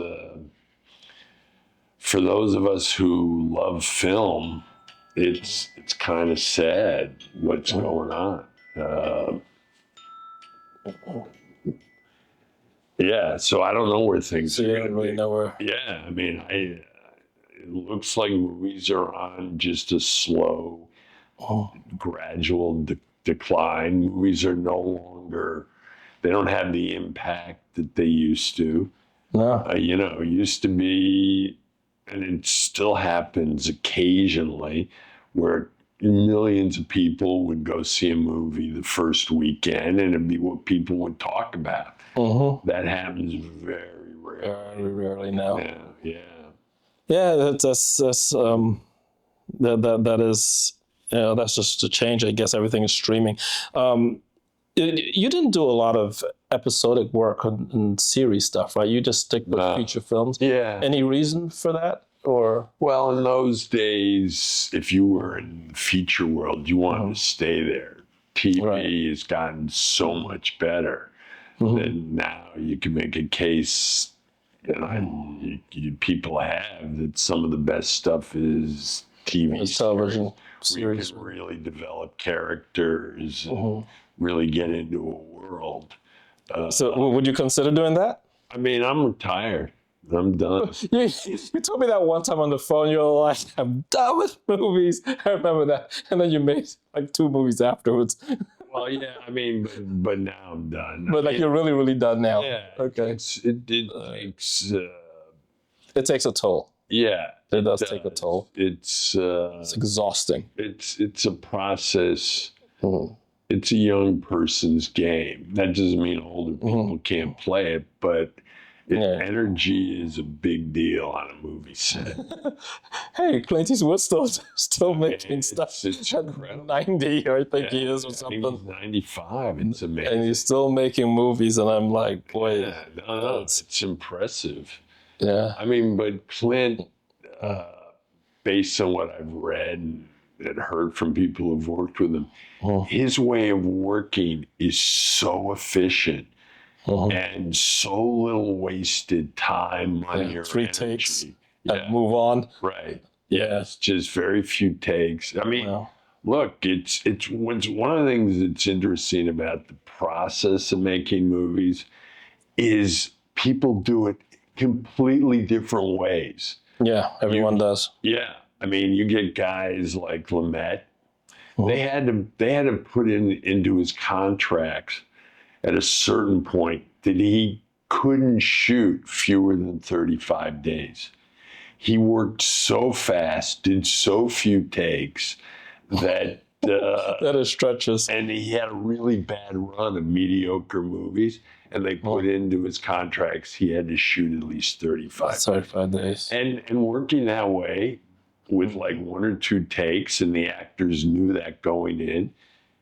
for those of us who love film, it's kind of sad what's going on. Yeah, so I don't know where things are You going don't to really be. know where. Yeah, I mean, it looks like movies are on just a slow, gradual decline. Movies are no longer, they don't have the impact that they used to. No. You know, it used to be, and it still happens occasionally, where millions of people would go see a movie the first weekend and it'd be what people would talk about. That happens very rarely. Very rarely now. Yeah. Yeah, that is, you know, that's just a change. I guess everything is streaming. You didn't do a lot of episodic work on series stuff, right? You just stick with feature films. Yeah. Any reason for that, or? Well, in those days, if you were in the feature world, you wanted to stay there. TV has gotten so much better that now you can make a case, and people have, that some of the best stuff is TV television series. We can really develop characters and really get into a world. So would you consider doing that? I mean, I'm retired. I'm done. You told me that one time on the phone. You were like, I'm done with movies. I remember that. And then you made like 2 movies afterwards. Well, yeah, I mean, but now I'm done. But like, you're really, really done now. Yeah. Okay. It takes... it takes a toll. Yeah. It does take a toll. It's exhausting. It's a process. It's a young person's game. That doesn't mean older people can't play it, but energy is a big deal on a movie set. Hey, Clint Eastwood's still making stuff. It's incredible. 90, I think he is, or something. He's 95. It's amazing. And he's still making movies, and I'm like, boy. Yeah, no, it's impressive. Yeah. I mean, but Clint, based on what I've read and heard from people who've worked with him, his way of working is so efficient and so little wasted time, money, or 3 energy. takes and move on. Right. Yeah. It's just very few takes. I mean, look, it's one of the things that's interesting about the process of making movies is people do it completely different ways. Yeah, everyone does. Yeah. I mean, you get guys like Lumet. They had to put into his contracts at a certain point that he couldn't shoot fewer than 35 days. He worked so fast, did so few takes that that is stretches. And he had a really bad run of mediocre movies, and they put into his contracts he had to shoot at least 35 days. And working that way, with like 1 or 2 takes, and the actors knew that going in,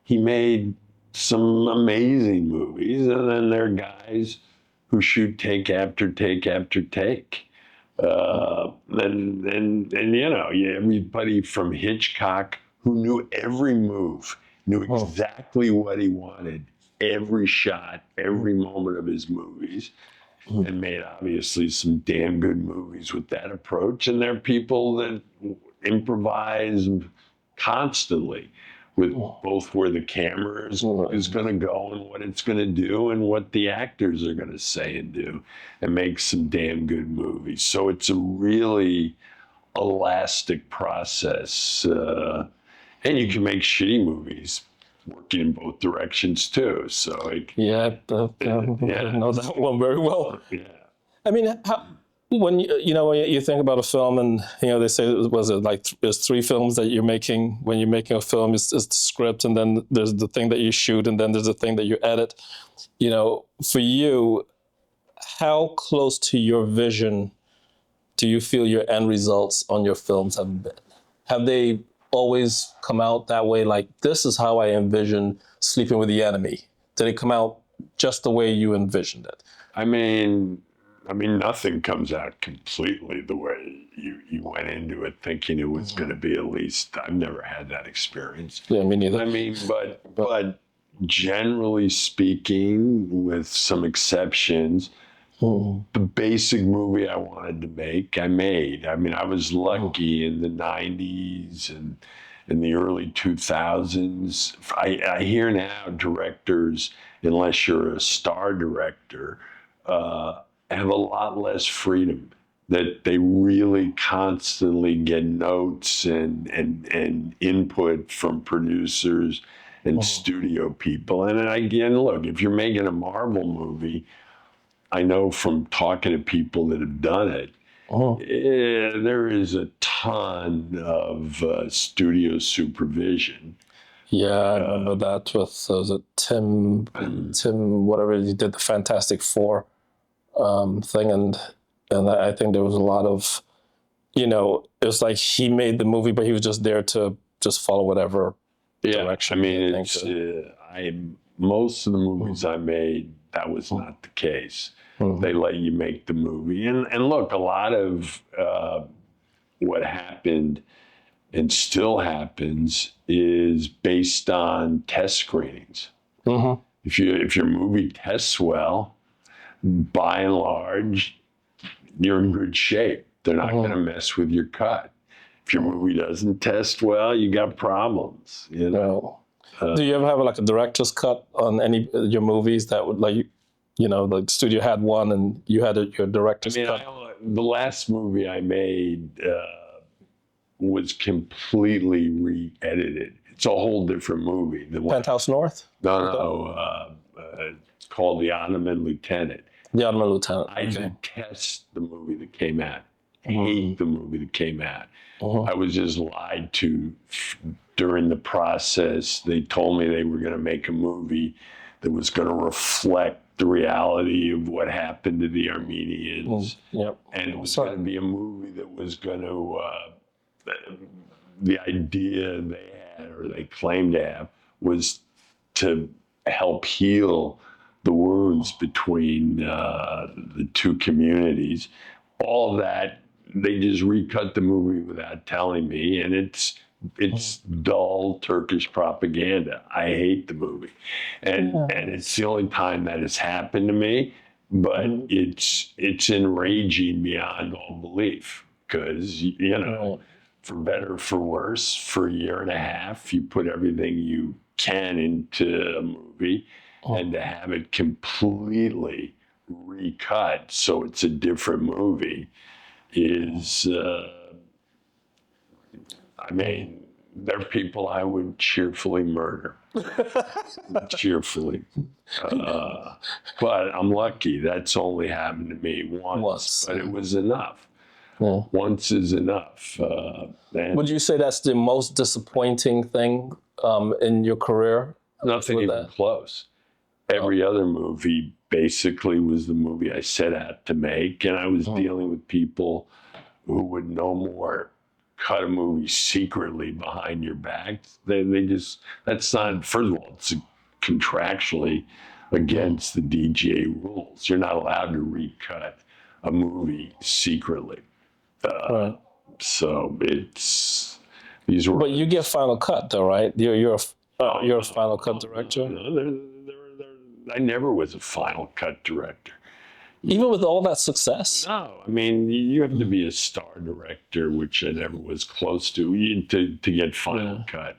he made some amazing movies. And then there are guys who shoot take after take after take. And you know, everybody from Hitchcock, who knew every move, knew exactly what he wanted, every shot, every moment of his movies, and made obviously some damn good movies with that approach. And there are people that improvise constantly with both where the camera is going to go and what it's going to do and what the actors are going to say and do, and make some damn good movies. So it's a really elastic process. And you can make shitty movies working in both directions too. So I know that one very well. Yeah. I mean, when you think about a film, and they say, was it like there's three films that you're making when you're making a film? Is the script, and then there's the thing that you shoot, and then there's the thing that you edit. For you, how close to your vision do you feel your end results on your films have been? Have they always come out that way? Like, this is how I envision Sleeping with the Enemy. Did it come out just the way you envisioned it? I mean, nothing comes out completely the way you went into it thinking it was going to be. At least I've never had that experience. Yeah, me neither. I mean, but generally speaking, with some exceptions, the basic movie I wanted to make, I made. I mean, I was lucky in the 90s and in the early 2000s. I hear now directors, unless you're a star director, have a lot less freedom, that they really constantly get notes and input from producers and studio people. And again, look, if you're making a Marvel movie, I know from talking to people that have done it, there is a ton of studio supervision. Yeah, I remember that with was it Tim, whatever, he did the Fantastic Four thing, and I think there was a lot of, it was like he made the movie, but he was just there to just follow whatever direction. I mean, most of the movies I made, that was not the case. They let you make the movie, and look, a lot of what happened and still happens is based on test screenings. If your movie tests well, by and large, you're in good shape. They're not going to mess with your cut. If your movie doesn't test well, you got problems. Do you ever have like a director's cut on any of your movies that would like, the studio had one and you had your director's cut? The last movie I made was completely re-edited. It's a whole different movie. Penthouse North? No. It's called The Ottoman Lieutenant. The Ottoman Lieutenant. I detest the movie that came out. Hate the movie that came out. I was just lied to during the process. They told me they were going to make a movie that was going to reflect the reality of what happened to the Armenians. And it was going to be a movie that was going to, the idea they had, or they claimed to have, was to help heal the wounds between the two communities. All of that, they just recut the movie without telling me, and it's dull Turkish propaganda. I hate the movie, and it's the only time that has happened to me. But it's enraging beyond all belief, because for better or for worse, for a year and a half, you put everything you can into a movie, and to have it completely recut so it's a different movie is, there are people I would cheerfully murder. Cheerfully. But I'm lucky. That's only happened to me once. But it was enough. Once is enough. Would you say that's the most disappointing thing in your career? Nothing even close. Every other movie basically was the movie I set out to make, and I was dealing with people who would no more cut a movie secretly behind your back. They just, that's not, first of all, it's contractually against the DGA rules. You're not allowed to recut a movie secretly. So These were. But you get final cut though, right? You're a final cut director. No, I never was a final cut director. Even with all that success. No, I mean you have to be a star director, which I never was close to get final cut.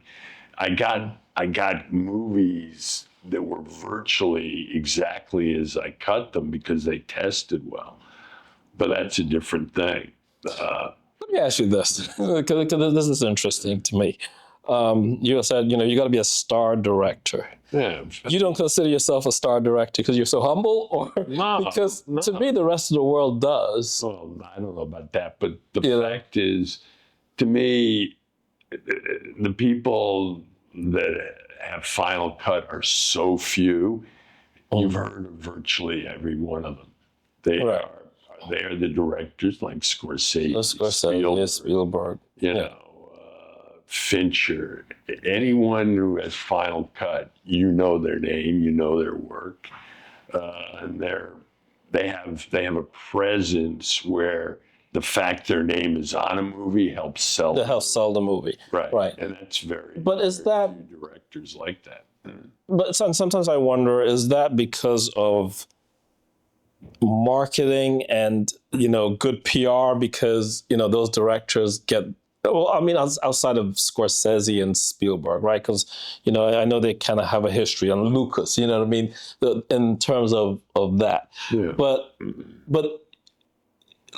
I got movies that were virtually exactly as I cut them because they tested well, but that's a different thing. Let me ask you this, because this is interesting to me. You said, you got to be a star director. Yeah. You don't consider yourself a star director because you're so humble, or No, because to me the rest of the world does. Well, I don't know about that, but the fact is, to me, the people that have final cut are so few. You've heard of virtually every one of them. They are the directors like Scorsese, Spielberg, Fincher, anyone who has final cut, their name, their work, and they have a presence where the fact their name is on a movie helps sell. That helps sell the movie, right? And that's very. But is that directors like that? But sometimes I wonder, is that because of marketing and good PR? Because those directors get. Well, I mean, outside of Scorsese and Spielberg, right? Because, I know they kind of have a history, and Lucas, you know what I mean, in terms of that. Yeah. But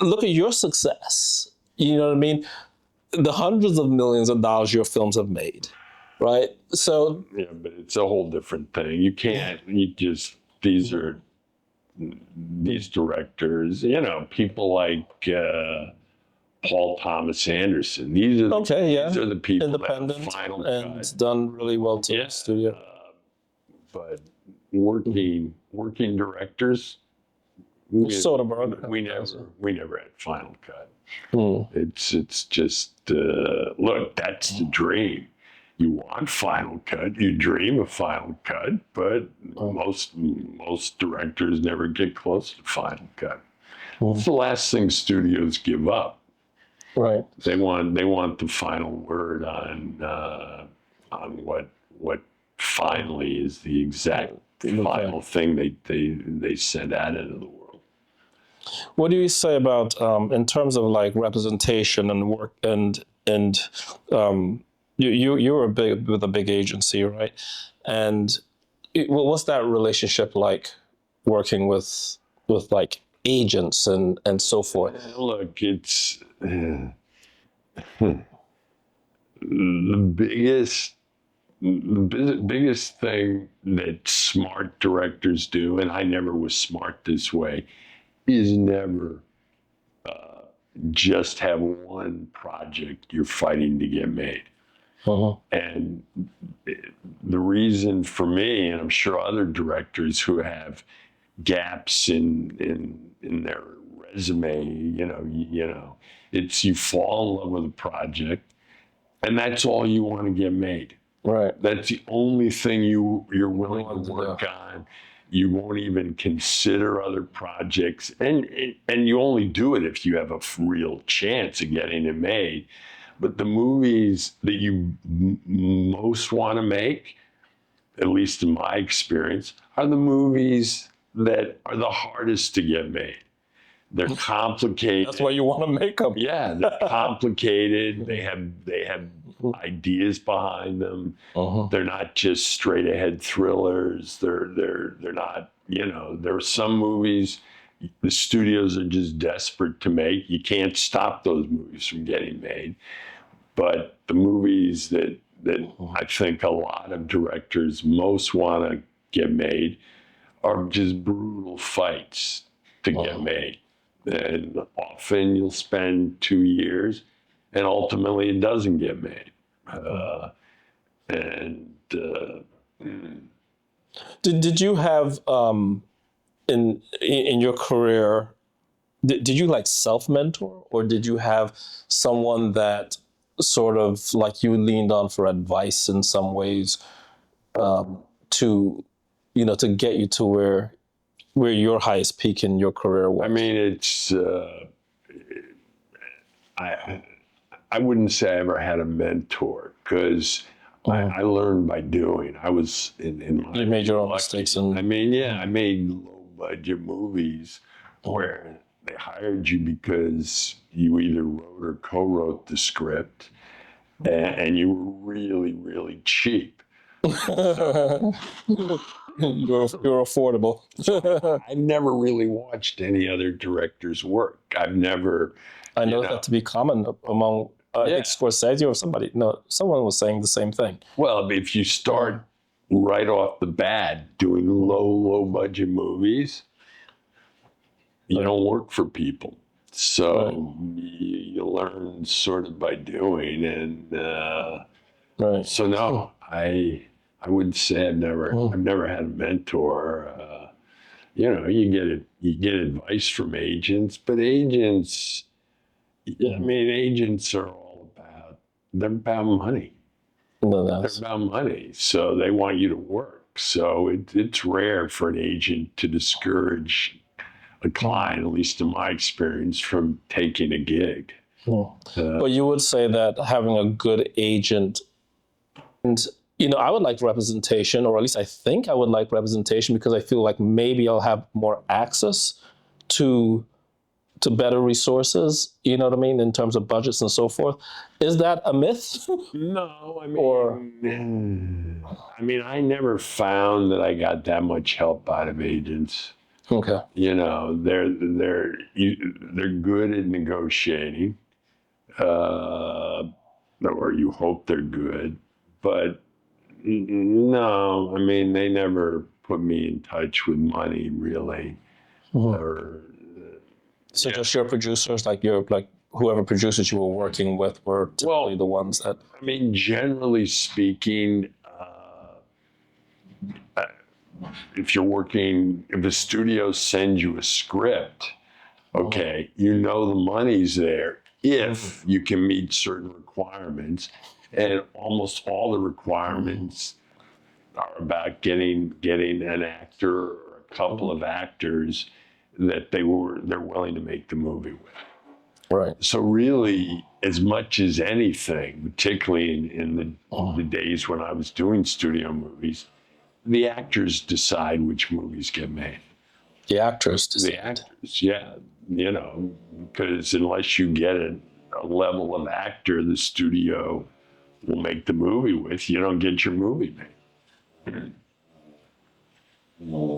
look at your success, you know what I mean? The hundreds of millions of dollars your films have made, right? So. Yeah, but it's a whole different thing. You can't, these directors, people like, Paul Thomas Anderson. These are the people independent that final and cut. done really well to the studio. But working directors, Soderbergh. we never had final cut. It's just look, that's the dream. You want final cut, you dream of final cut, but most directors never get close to final cut. It's the last thing studios give up. Right. They want the final word on what finally is the exact final thing they send out into the world. What do you say about in terms of like representation and work and you were with a big agency, right? And what's that relationship like working with like agents and so forth? Look, it's the biggest thing that smart directors do, and I never was smart this way, is never just have one project you're fighting to get made. And the reason for me, and I'm sure other directors who have gaps in their resume, it's you fall in love with a project, and that's all you want to get made. Right. That's the only thing you're willing to work on. You won't even consider other projects, and you only do it if you have a real chance of getting it made. But the movies that you most want to make, at least in my experience, are the movies that are the hardest to get made. They're complicated. That's why you want to make them. Yeah, they're complicated. They have ideas behind them. They're not just straight ahead thrillers. They're not, there are some movies the studios are just desperate to make. You can't stop those movies from getting made. But the movies that I think a lot of directors most want to get made are just brutal fights to get made. And often you'll spend 2 years and ultimately it doesn't get made. Did you have in your career, did you like self-mentor, or did you have someone that sort of like you leaned on for advice in some ways to get you to where your highest peak in your career was? I mean, it's I wouldn't say I ever had a mentor because I learned by doing. I was in my You made your own lucky. mistakes, and I mean, yeah, I made low budget movies where they hired you because you either wrote or co-wrote the script, and you were really, really cheap. you're affordable. I never really watched any other director's work. I've never. I know you that to be common among I think Scorsese or somebody. No, someone was saying the same thing. Well, if you start right off the bat doing low budget movies, you don't work for people. So you learn sort of by doing, and so no, I would say I've never had a mentor. You get advice from agents, but agents, I mean, agents are all about they're about money. They're about money, so they want you to work. So it's rare for an agent to discourage a client, at least in my experience, from taking a gig. But you would say that having a good agent, and I would like representation, or at least I think I would like representation because I feel like maybe I'll have more access to better resources, you know what I mean, in terms of budgets and so forth. Is that a myth? No, I mean, I never found that I got that much help out of agents. Okay. They're good at negotiating, or you hope they're good, but no, I mean, they never put me in touch with money really, or. So just your producers, like whoever producers you were working with were typically the ones that... I mean, generally speaking, if the studio sends you a script, okay, the money's there if you can meet certain requirements, and almost all the requirements are about getting an actor or a couple of actors that they're willing to make the movie with. Right. So really, as much as anything, particularly in the days when I was doing studio movies, the actors decide which movies get made. The actors decide. The actors, yeah. Because unless you get a level of actor the studio will make the movie with, you don't get your movie made. Yeah.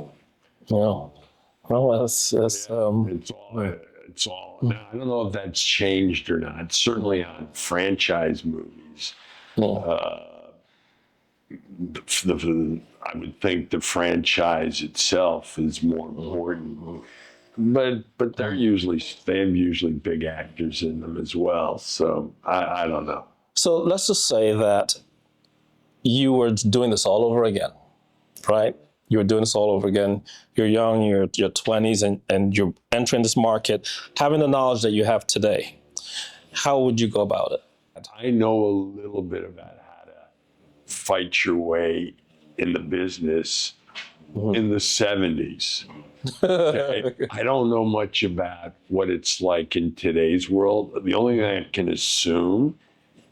Well, that's it's all. Now, I don't know if that's changed or not. Certainly on franchise movies, I would think the franchise itself is more important. But they have usually big actors in them as well. So I don't know. So let's just say that you were doing this all over again, right? You were doing this all over again. You're young, you're your 20s, and you're entering this market, having the knowledge that you have today. How would you go about it? I know a little bit about how to fight your way in the business in the 70s. Okay? I don't know much about what it's like in today's world. The only thing I can assume,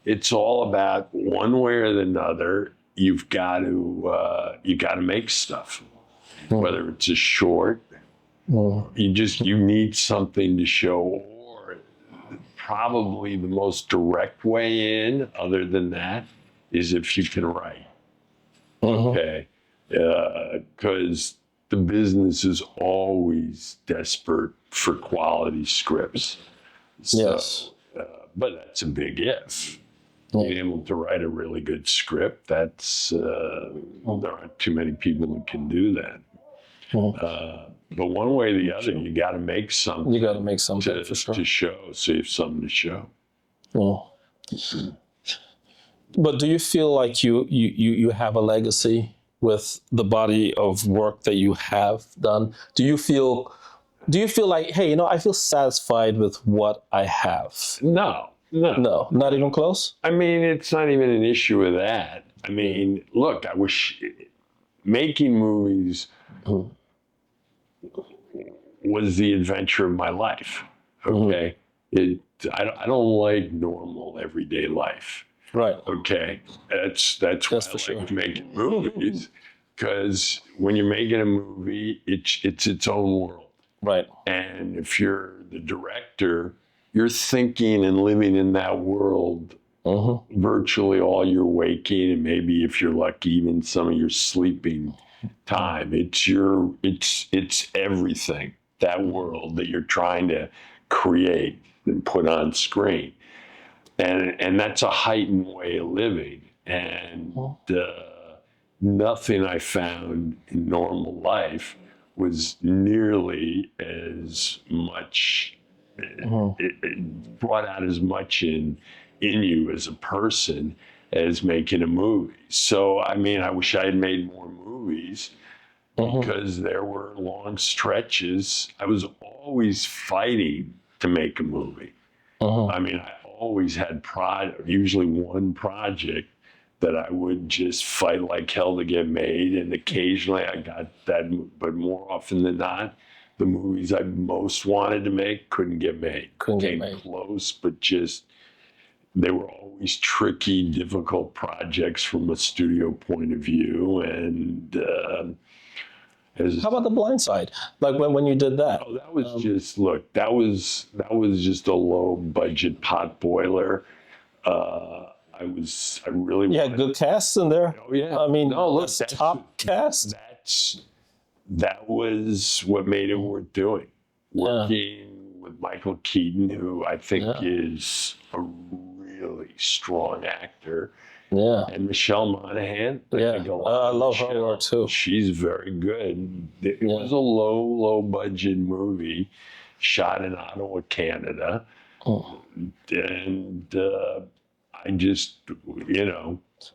it's all about one way or another. You've got to make stuff, whether it's a short, you need something to show, or probably the most direct way in, other than that, is if you can write. Okay, because the business is always desperate for quality scripts. So, yes, but that's a big if. Being able to write a really good script, there aren't too many people who can do that. But one way or the other, you got to make something. You got to make something for sure. To show, so you have something to show. But do you feel like you have a legacy with the body of work that you have done? Do you feel like, hey, I feel satisfied with what I have? No, not even close? I mean, it's not even an issue with that. I mean, look, I wish making movies was the adventure of my life. Okay. I don't like normal everyday life. Right. Okay, that's why That's I for sure. like making movies, because when you're making a movie, it's its own world. Right. And if you're the director, you're thinking and living in that world virtually all your waking, and maybe if you're lucky, even some of your sleeping time. It's everything, that world that you're trying to create and put on screen. And that's a heightened way of living. And nothing I found in normal life was nearly as much, it brought out as much in you as a person as making a movie. So, I mean, I wish I had made more movies, because there were long stretches. I was always fighting to make a movie. I mean, I always had usually one project that I would just fight like hell to get made. And occasionally I got that, but more often than not, the movies I most wanted to make couldn't get made. Came close, but just, they were always tricky, difficult projects from a studio point of view. And how about The Blind Side? Like when you did that? Oh, that was just, look, that was just a low budget pot boiler. I really You had good casts in there. Oh yeah. I mean, no, look, that's top cast. That was what made it worth doing. Working with Michael Keaton, who I think is a really strong actor. Yeah. And Michelle Monaghan. I love her work too. She's very good. It was a low budget movie shot in Ottawa, Canada. And I just,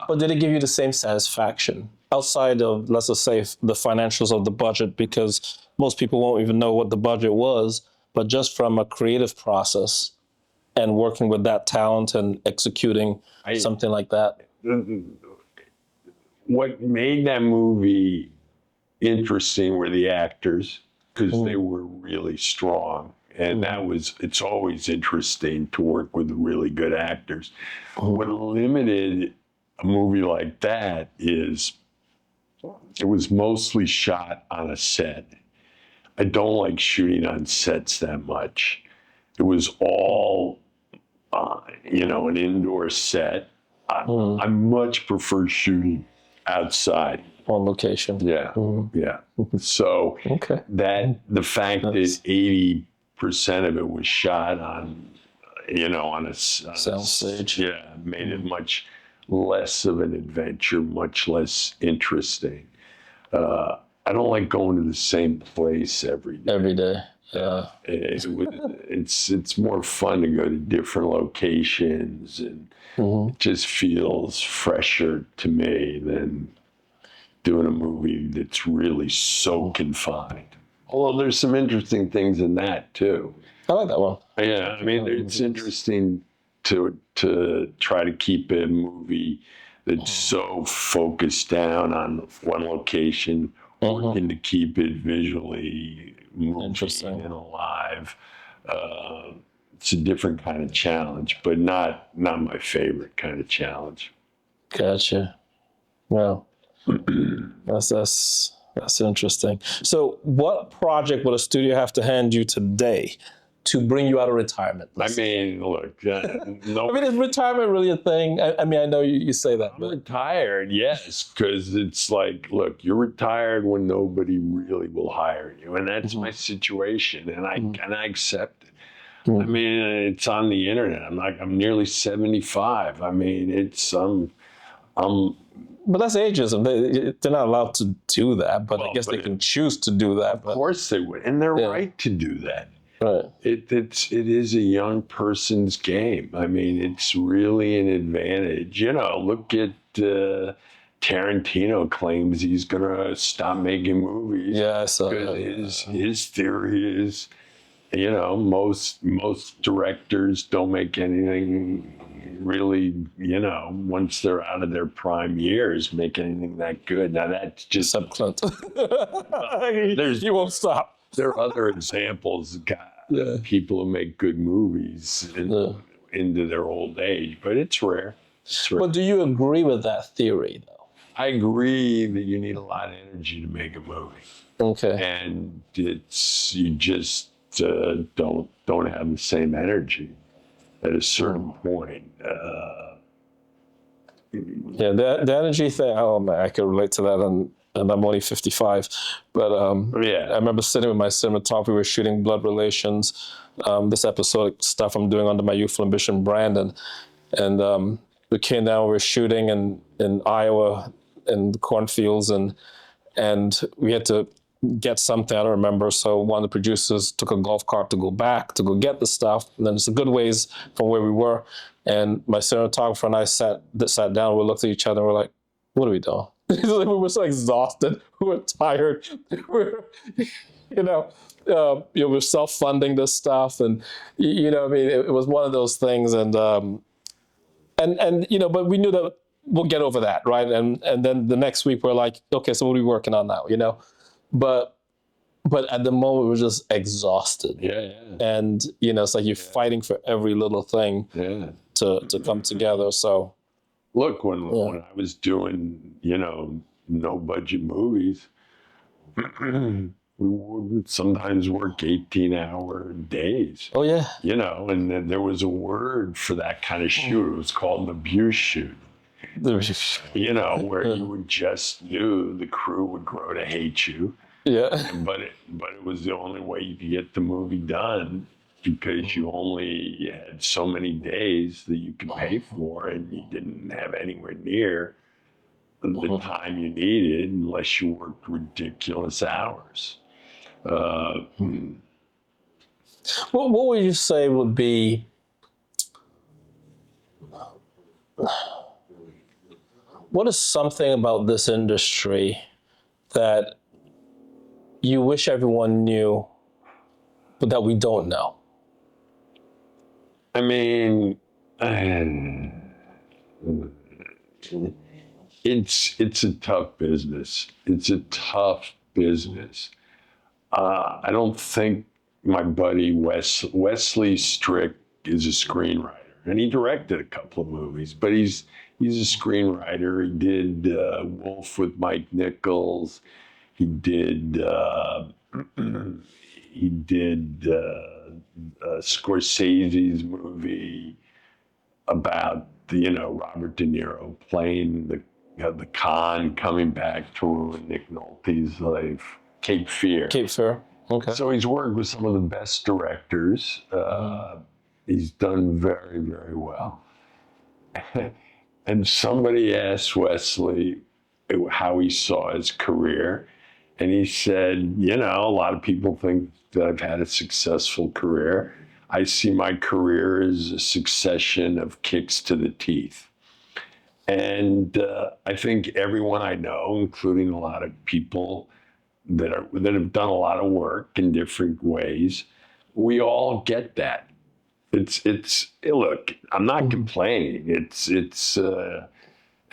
But did it give you the same satisfaction outside of, let's just say, the financials of the budget? Because most people won't even know what the budget was, but just from a creative process and working with that talent and executing something like that. What made that movie interesting were the actors, because they were really strong. And it's always interesting to work with really good actors. What limited a movie like that is it was mostly shot on a set. I don't like shooting on sets that much. It was all, an indoor set. I much prefer shooting outside. On location. Yeah, yeah. So the fact that 80% of it was shot on a sound stage, made it much less of an adventure, much less interesting. I don't like going to the same place every day. Every day. Yeah. It's more fun to go to different locations, and it just feels fresher to me than doing a movie that's really so confined. Although there's some interesting things in that too. I like that one. Yeah, I mean, it's interesting to try to keep a movie that's so focused down on one location, working to keep it visually moving and alive. It's a different kind of challenge, but not my favorite kind of challenge. Gotcha. Well, that's interesting. So, what project would a studio have to hand you today to bring you out of retirement? I mean, look, no. I mean, is retirement really a thing? I mean, I know you say that. I'm retired, yes, because it's like, look, you're retired when nobody really will hire you, and that's my situation, and I accept it. I mean, it's on the internet. I'm nearly 75. I mean, But that's ageism. They're not allowed to do that, but I guess they can choose to do that. Of course they would, and they're right to do that. Right. It is a young person's game. I mean, it's really an advantage. Look at Tarantino claims he's gonna stop making movies. Yeah, I saw that. His theory is, most directors don't make anything really, once they're out of their prime years, make anything that good. Now that's just Clint. You won't stop. There are other examples. people who make good movies into their old age, but it's rare. But do you agree with that theory, though? I agree that you need a lot of energy to make a movie. Okay. And you just don't have the same energy at a certain point. Yeah, the energy thing. Oh man, I can relate to that, and I'm only 55. But I remember sitting with my cinematographer. We were shooting Blood Relations, this episodic stuff I'm doing under my Youthful Ambition brand, and we came down. We were shooting in Iowa in the cornfields, and we had to get something, I don't remember. So one of the producers took a golf cart to go get the stuff. And then it's a good ways from where we were. And my cinematographer and I sat down, we looked at each other and we're like, what are we doing? We were so exhausted. We were tired. We're self-funding this stuff. And, it was one of those things. And but we knew that we'll get over that, right? And then the next week we're like, okay, so what are we working on now, But at the moment we're just exhausted. Yeah. And it's like you're fighting for every little thing to come together. So look, when I was doing, no budget movies, we would sometimes work 18-hour days. Oh yeah. And then there was a word for that kind of shoot. It was called an abuse shoot. Where you just knew the crew would grow to hate you. Yeah. But it was the only way you could get the movie done, because you only had so many days that you could pay for, and you didn't have anywhere near the time you needed unless you worked ridiculous hours. What would you say would be what is something about this industry that you wish everyone knew, but that we don't know? I mean, it's a tough business. It's a tough business. I don't think my buddy Wesley Strick is a screenwriter, and he directed a couple of movies, but he's a screenwriter. He did Wolf with Mike Nichols. He did Scorsese's movie about Robert De Niro playing the con coming back to ruin Nick Nolte's life, Cape Fear. Cape Fear. Okay. So he's worked with some of the best directors. He's done very, very well. And somebody asked Wesley how he saw his career. And he said, a lot of people think that I've had a successful career. I see my career as a succession of kicks to the teeth. And I think everyone I know, including a lot of people that have done a lot of work in different ways, we all get that. It's look, I'm not complaining. It's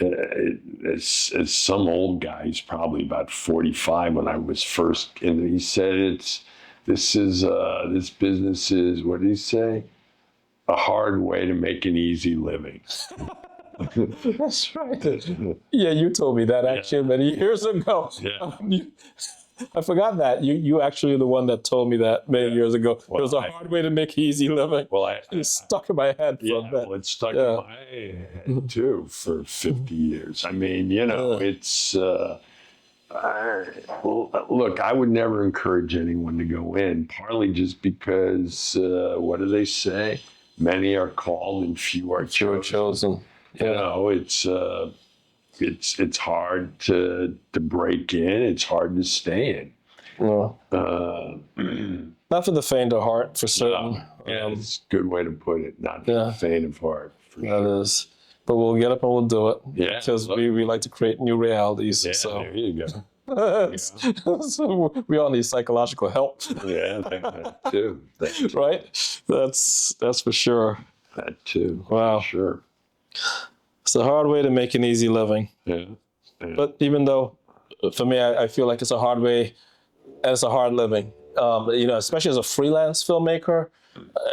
as some old guy, he's probably about 45 when I was first, and he said this business is, what did he say? A hard way to make an easy living. That's right. Yeah, you told me that actually many years ago. Yeah. I forgot that. You actually are the one that told me that many years ago. Well, it was a hard way to make easy living. Well, it stuck in my head for a bit. Well, it stuck in my head too for 50 years. I mean, it's... look, I would never encourage anyone to go in, partly just because, what do they say? Many are called and few are chosen. It's hard to break in. It's hard to stay in. Well, not for the faint of heart, for certain. It's a good way to put it. Not for the faint of heart. That is. But we'll get up and we'll do it. Yeah. Because we like to create new realities. Yeah, so. There you go. So we all need psychological help. Yeah, that too. Right? That's for sure. That too. Wow. For sure. It's a hard way to make an easy living. Yeah. But even though, for me, I feel like it's a hard way and it's a hard living. especially as a freelance filmmaker,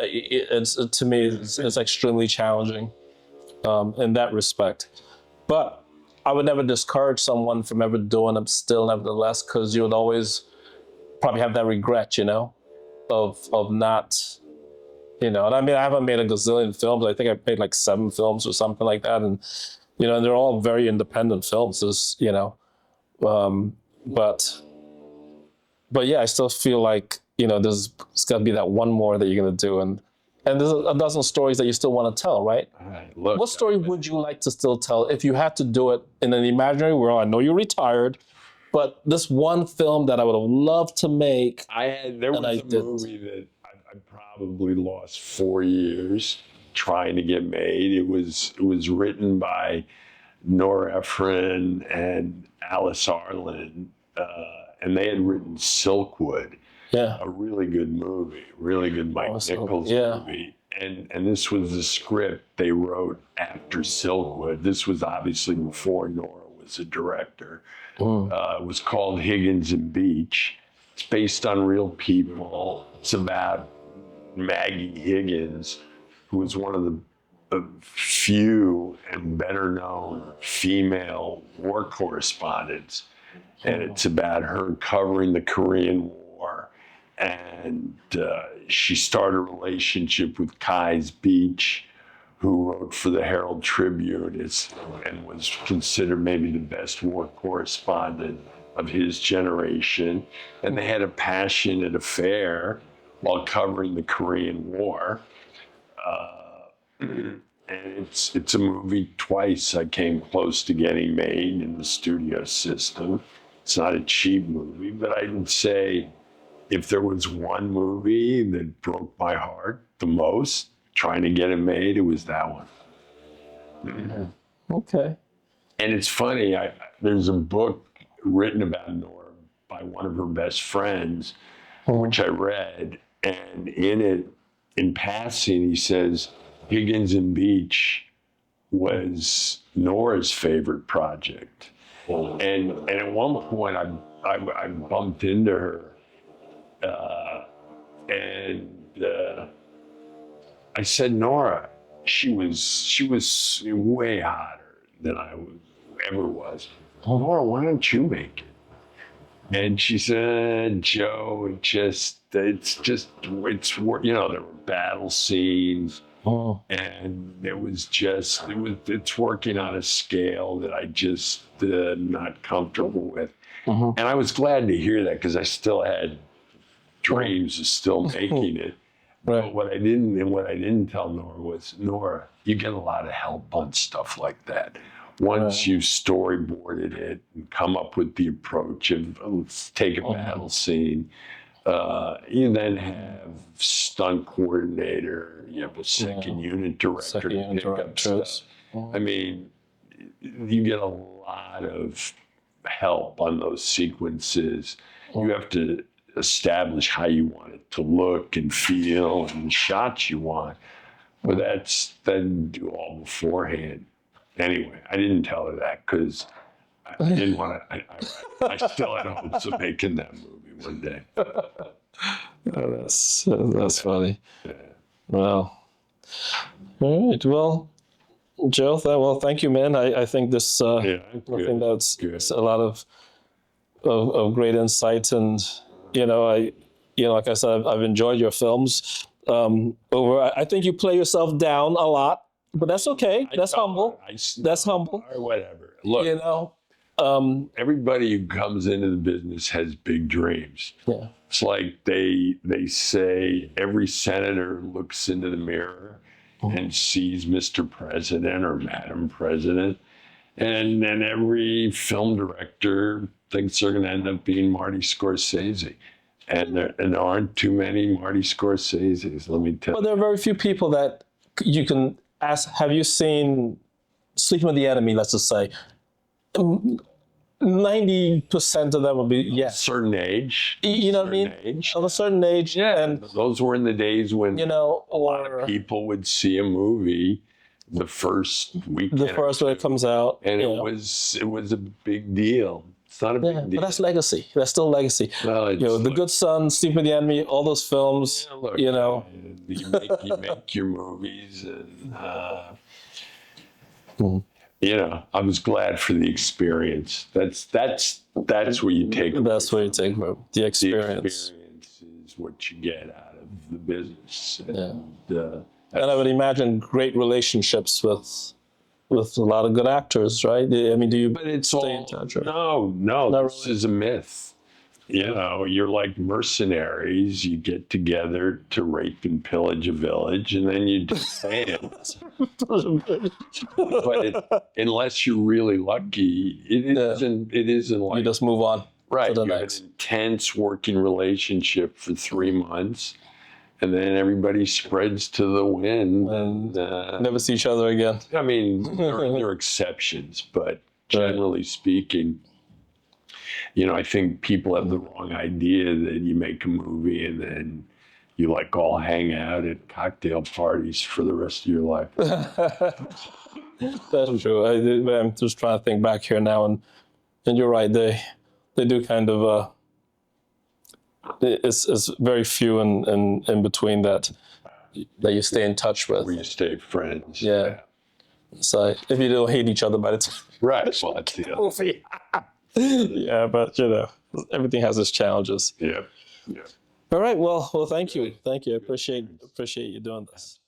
it's to me it's extremely challenging in that respect. But I would never discourage someone from ever doing it still, nevertheless, because you would always probably have that regret, of not, and I mean, I haven't made a gazillion films. I think I've made like 7 films or something like that. And, and they're all very independent films, but yeah, I still feel like, there's got to be that one more that you're going to do. And there's a dozen stories that you still want to tell, right? All right, look, what story would you like to still tell if you had to do it in an imaginary world? I know you're retired, but this one film that I would have loved to make. There was a movie that I probably lost 4 years trying to get made. It was written by Nora Ephron and Alice Arlen, and they had written Silkwood. Yeah. A really good movie, really good Mike Nichols movie. And this was the script they wrote after Silkwood. This was obviously before Nora was a director. It was called Higgins and Beach. It's based on real people. It's about Maggie Higgins, who was one of the few and better known female war correspondents. And it's about her covering the Korean War. And she started a relationship with Kais Beach, who wrote for the Herald Tribune and was considered maybe the best war correspondent of his generation. And they had a passionate affair while covering the Korean War. And it's a movie twice I came close to getting made in the studio system. It's not a cheap movie, but I would say if there was one movie that broke my heart the most, trying to get it made, it was that one. Okay. And it's funny, there's a book written about Nora by one of her best friends, which I read, and in it, in passing, he says, Higgins and Beach was Nora's favorite project. And at one point, I bumped into her, and I said, Nora, she was way hotter than I ever was. Nora, why don't you make it? And she said, Joe, it's there were battle scenes. And it's working on a scale that I just not comfortable with. And I was glad to hear that because I still had dreams of still making it. Right. But what I didn't tell Nora was, Nora, you get a lot of help on stuff like that. Once you've storyboarded it and come up with the approach of let's take a battle scene, you then have stunt coordinator, you have a second unit director to pick up stuff. I mean, you get a lot of help on those sequences. You have to establish how you want it to look and feel and the shots you want. But that's then do all beforehand. Anyway, I didn't tell her that because I didn't want to. I still had hopes of making that movie one day. That's funny. Yeah. Wow. All right. Well, Joe. Thank you, man. I think this. I think that's a lot of great insight, and like I said, I've enjoyed your films. I think you play yourself down a lot, but that's okay. That's humble. That's humble. Or whatever. Look, everybody who comes into the business has big dreams. Yeah. It's like they say every senator looks into the mirror and sees Mr. President or Madam President, and then every film director thinks they're going to end up being Marty Scorsese. And there aren't too many Marty Scorseses, let me tell you. Well, there are very few people that you can ask, have you seen Sleeping with the Enemy, let's just say? 90% of them will be yes. Certain age. You know what I mean? Age. Of a certain age. Yeah. And those were in the days when a lot of people would see a movie the first weekend. The first when it comes out. And it was a big deal. It's not a Yeah, big but deal. that's legacy. That's still legacy. Well, You know, The Good Son, Stephen the Enemy, all those films. yeah, look, You know, you make your movies, and Mhm. you know, I was glad for the experience. That's what you take. That's what you take from the The experience. experience is what you get out of the business. And I would imagine great relationships with a lot of good actors, right? I mean, do you But it's stay in all touch? Or? no. Not This really. is a myth. You know, you're like mercenaries. You get together to rape and pillage a village, and then you disband. But unless you're really lucky, it isn't. It isn't like You just move on right. to the You have next. an intense working relationship for 3 months, and then everybody spreads to the wind. And Never see each other again. I mean, there are exceptions, but generally speaking, you know, I think people have the wrong idea that you make a movie and then you like all hang out at cocktail parties for the rest of your life. That's true. I'm just trying to think back here now, and you're right. They do kind of. It's very few in between that you stay in touch with. Where you stay friends. Yeah. So if you don't hate each other by the time. Right. Well, that's the other. Movie. Yeah, but you know, everything has its challenges. Yeah. Yeah. All right. Well, thank you. I appreciate you doing this.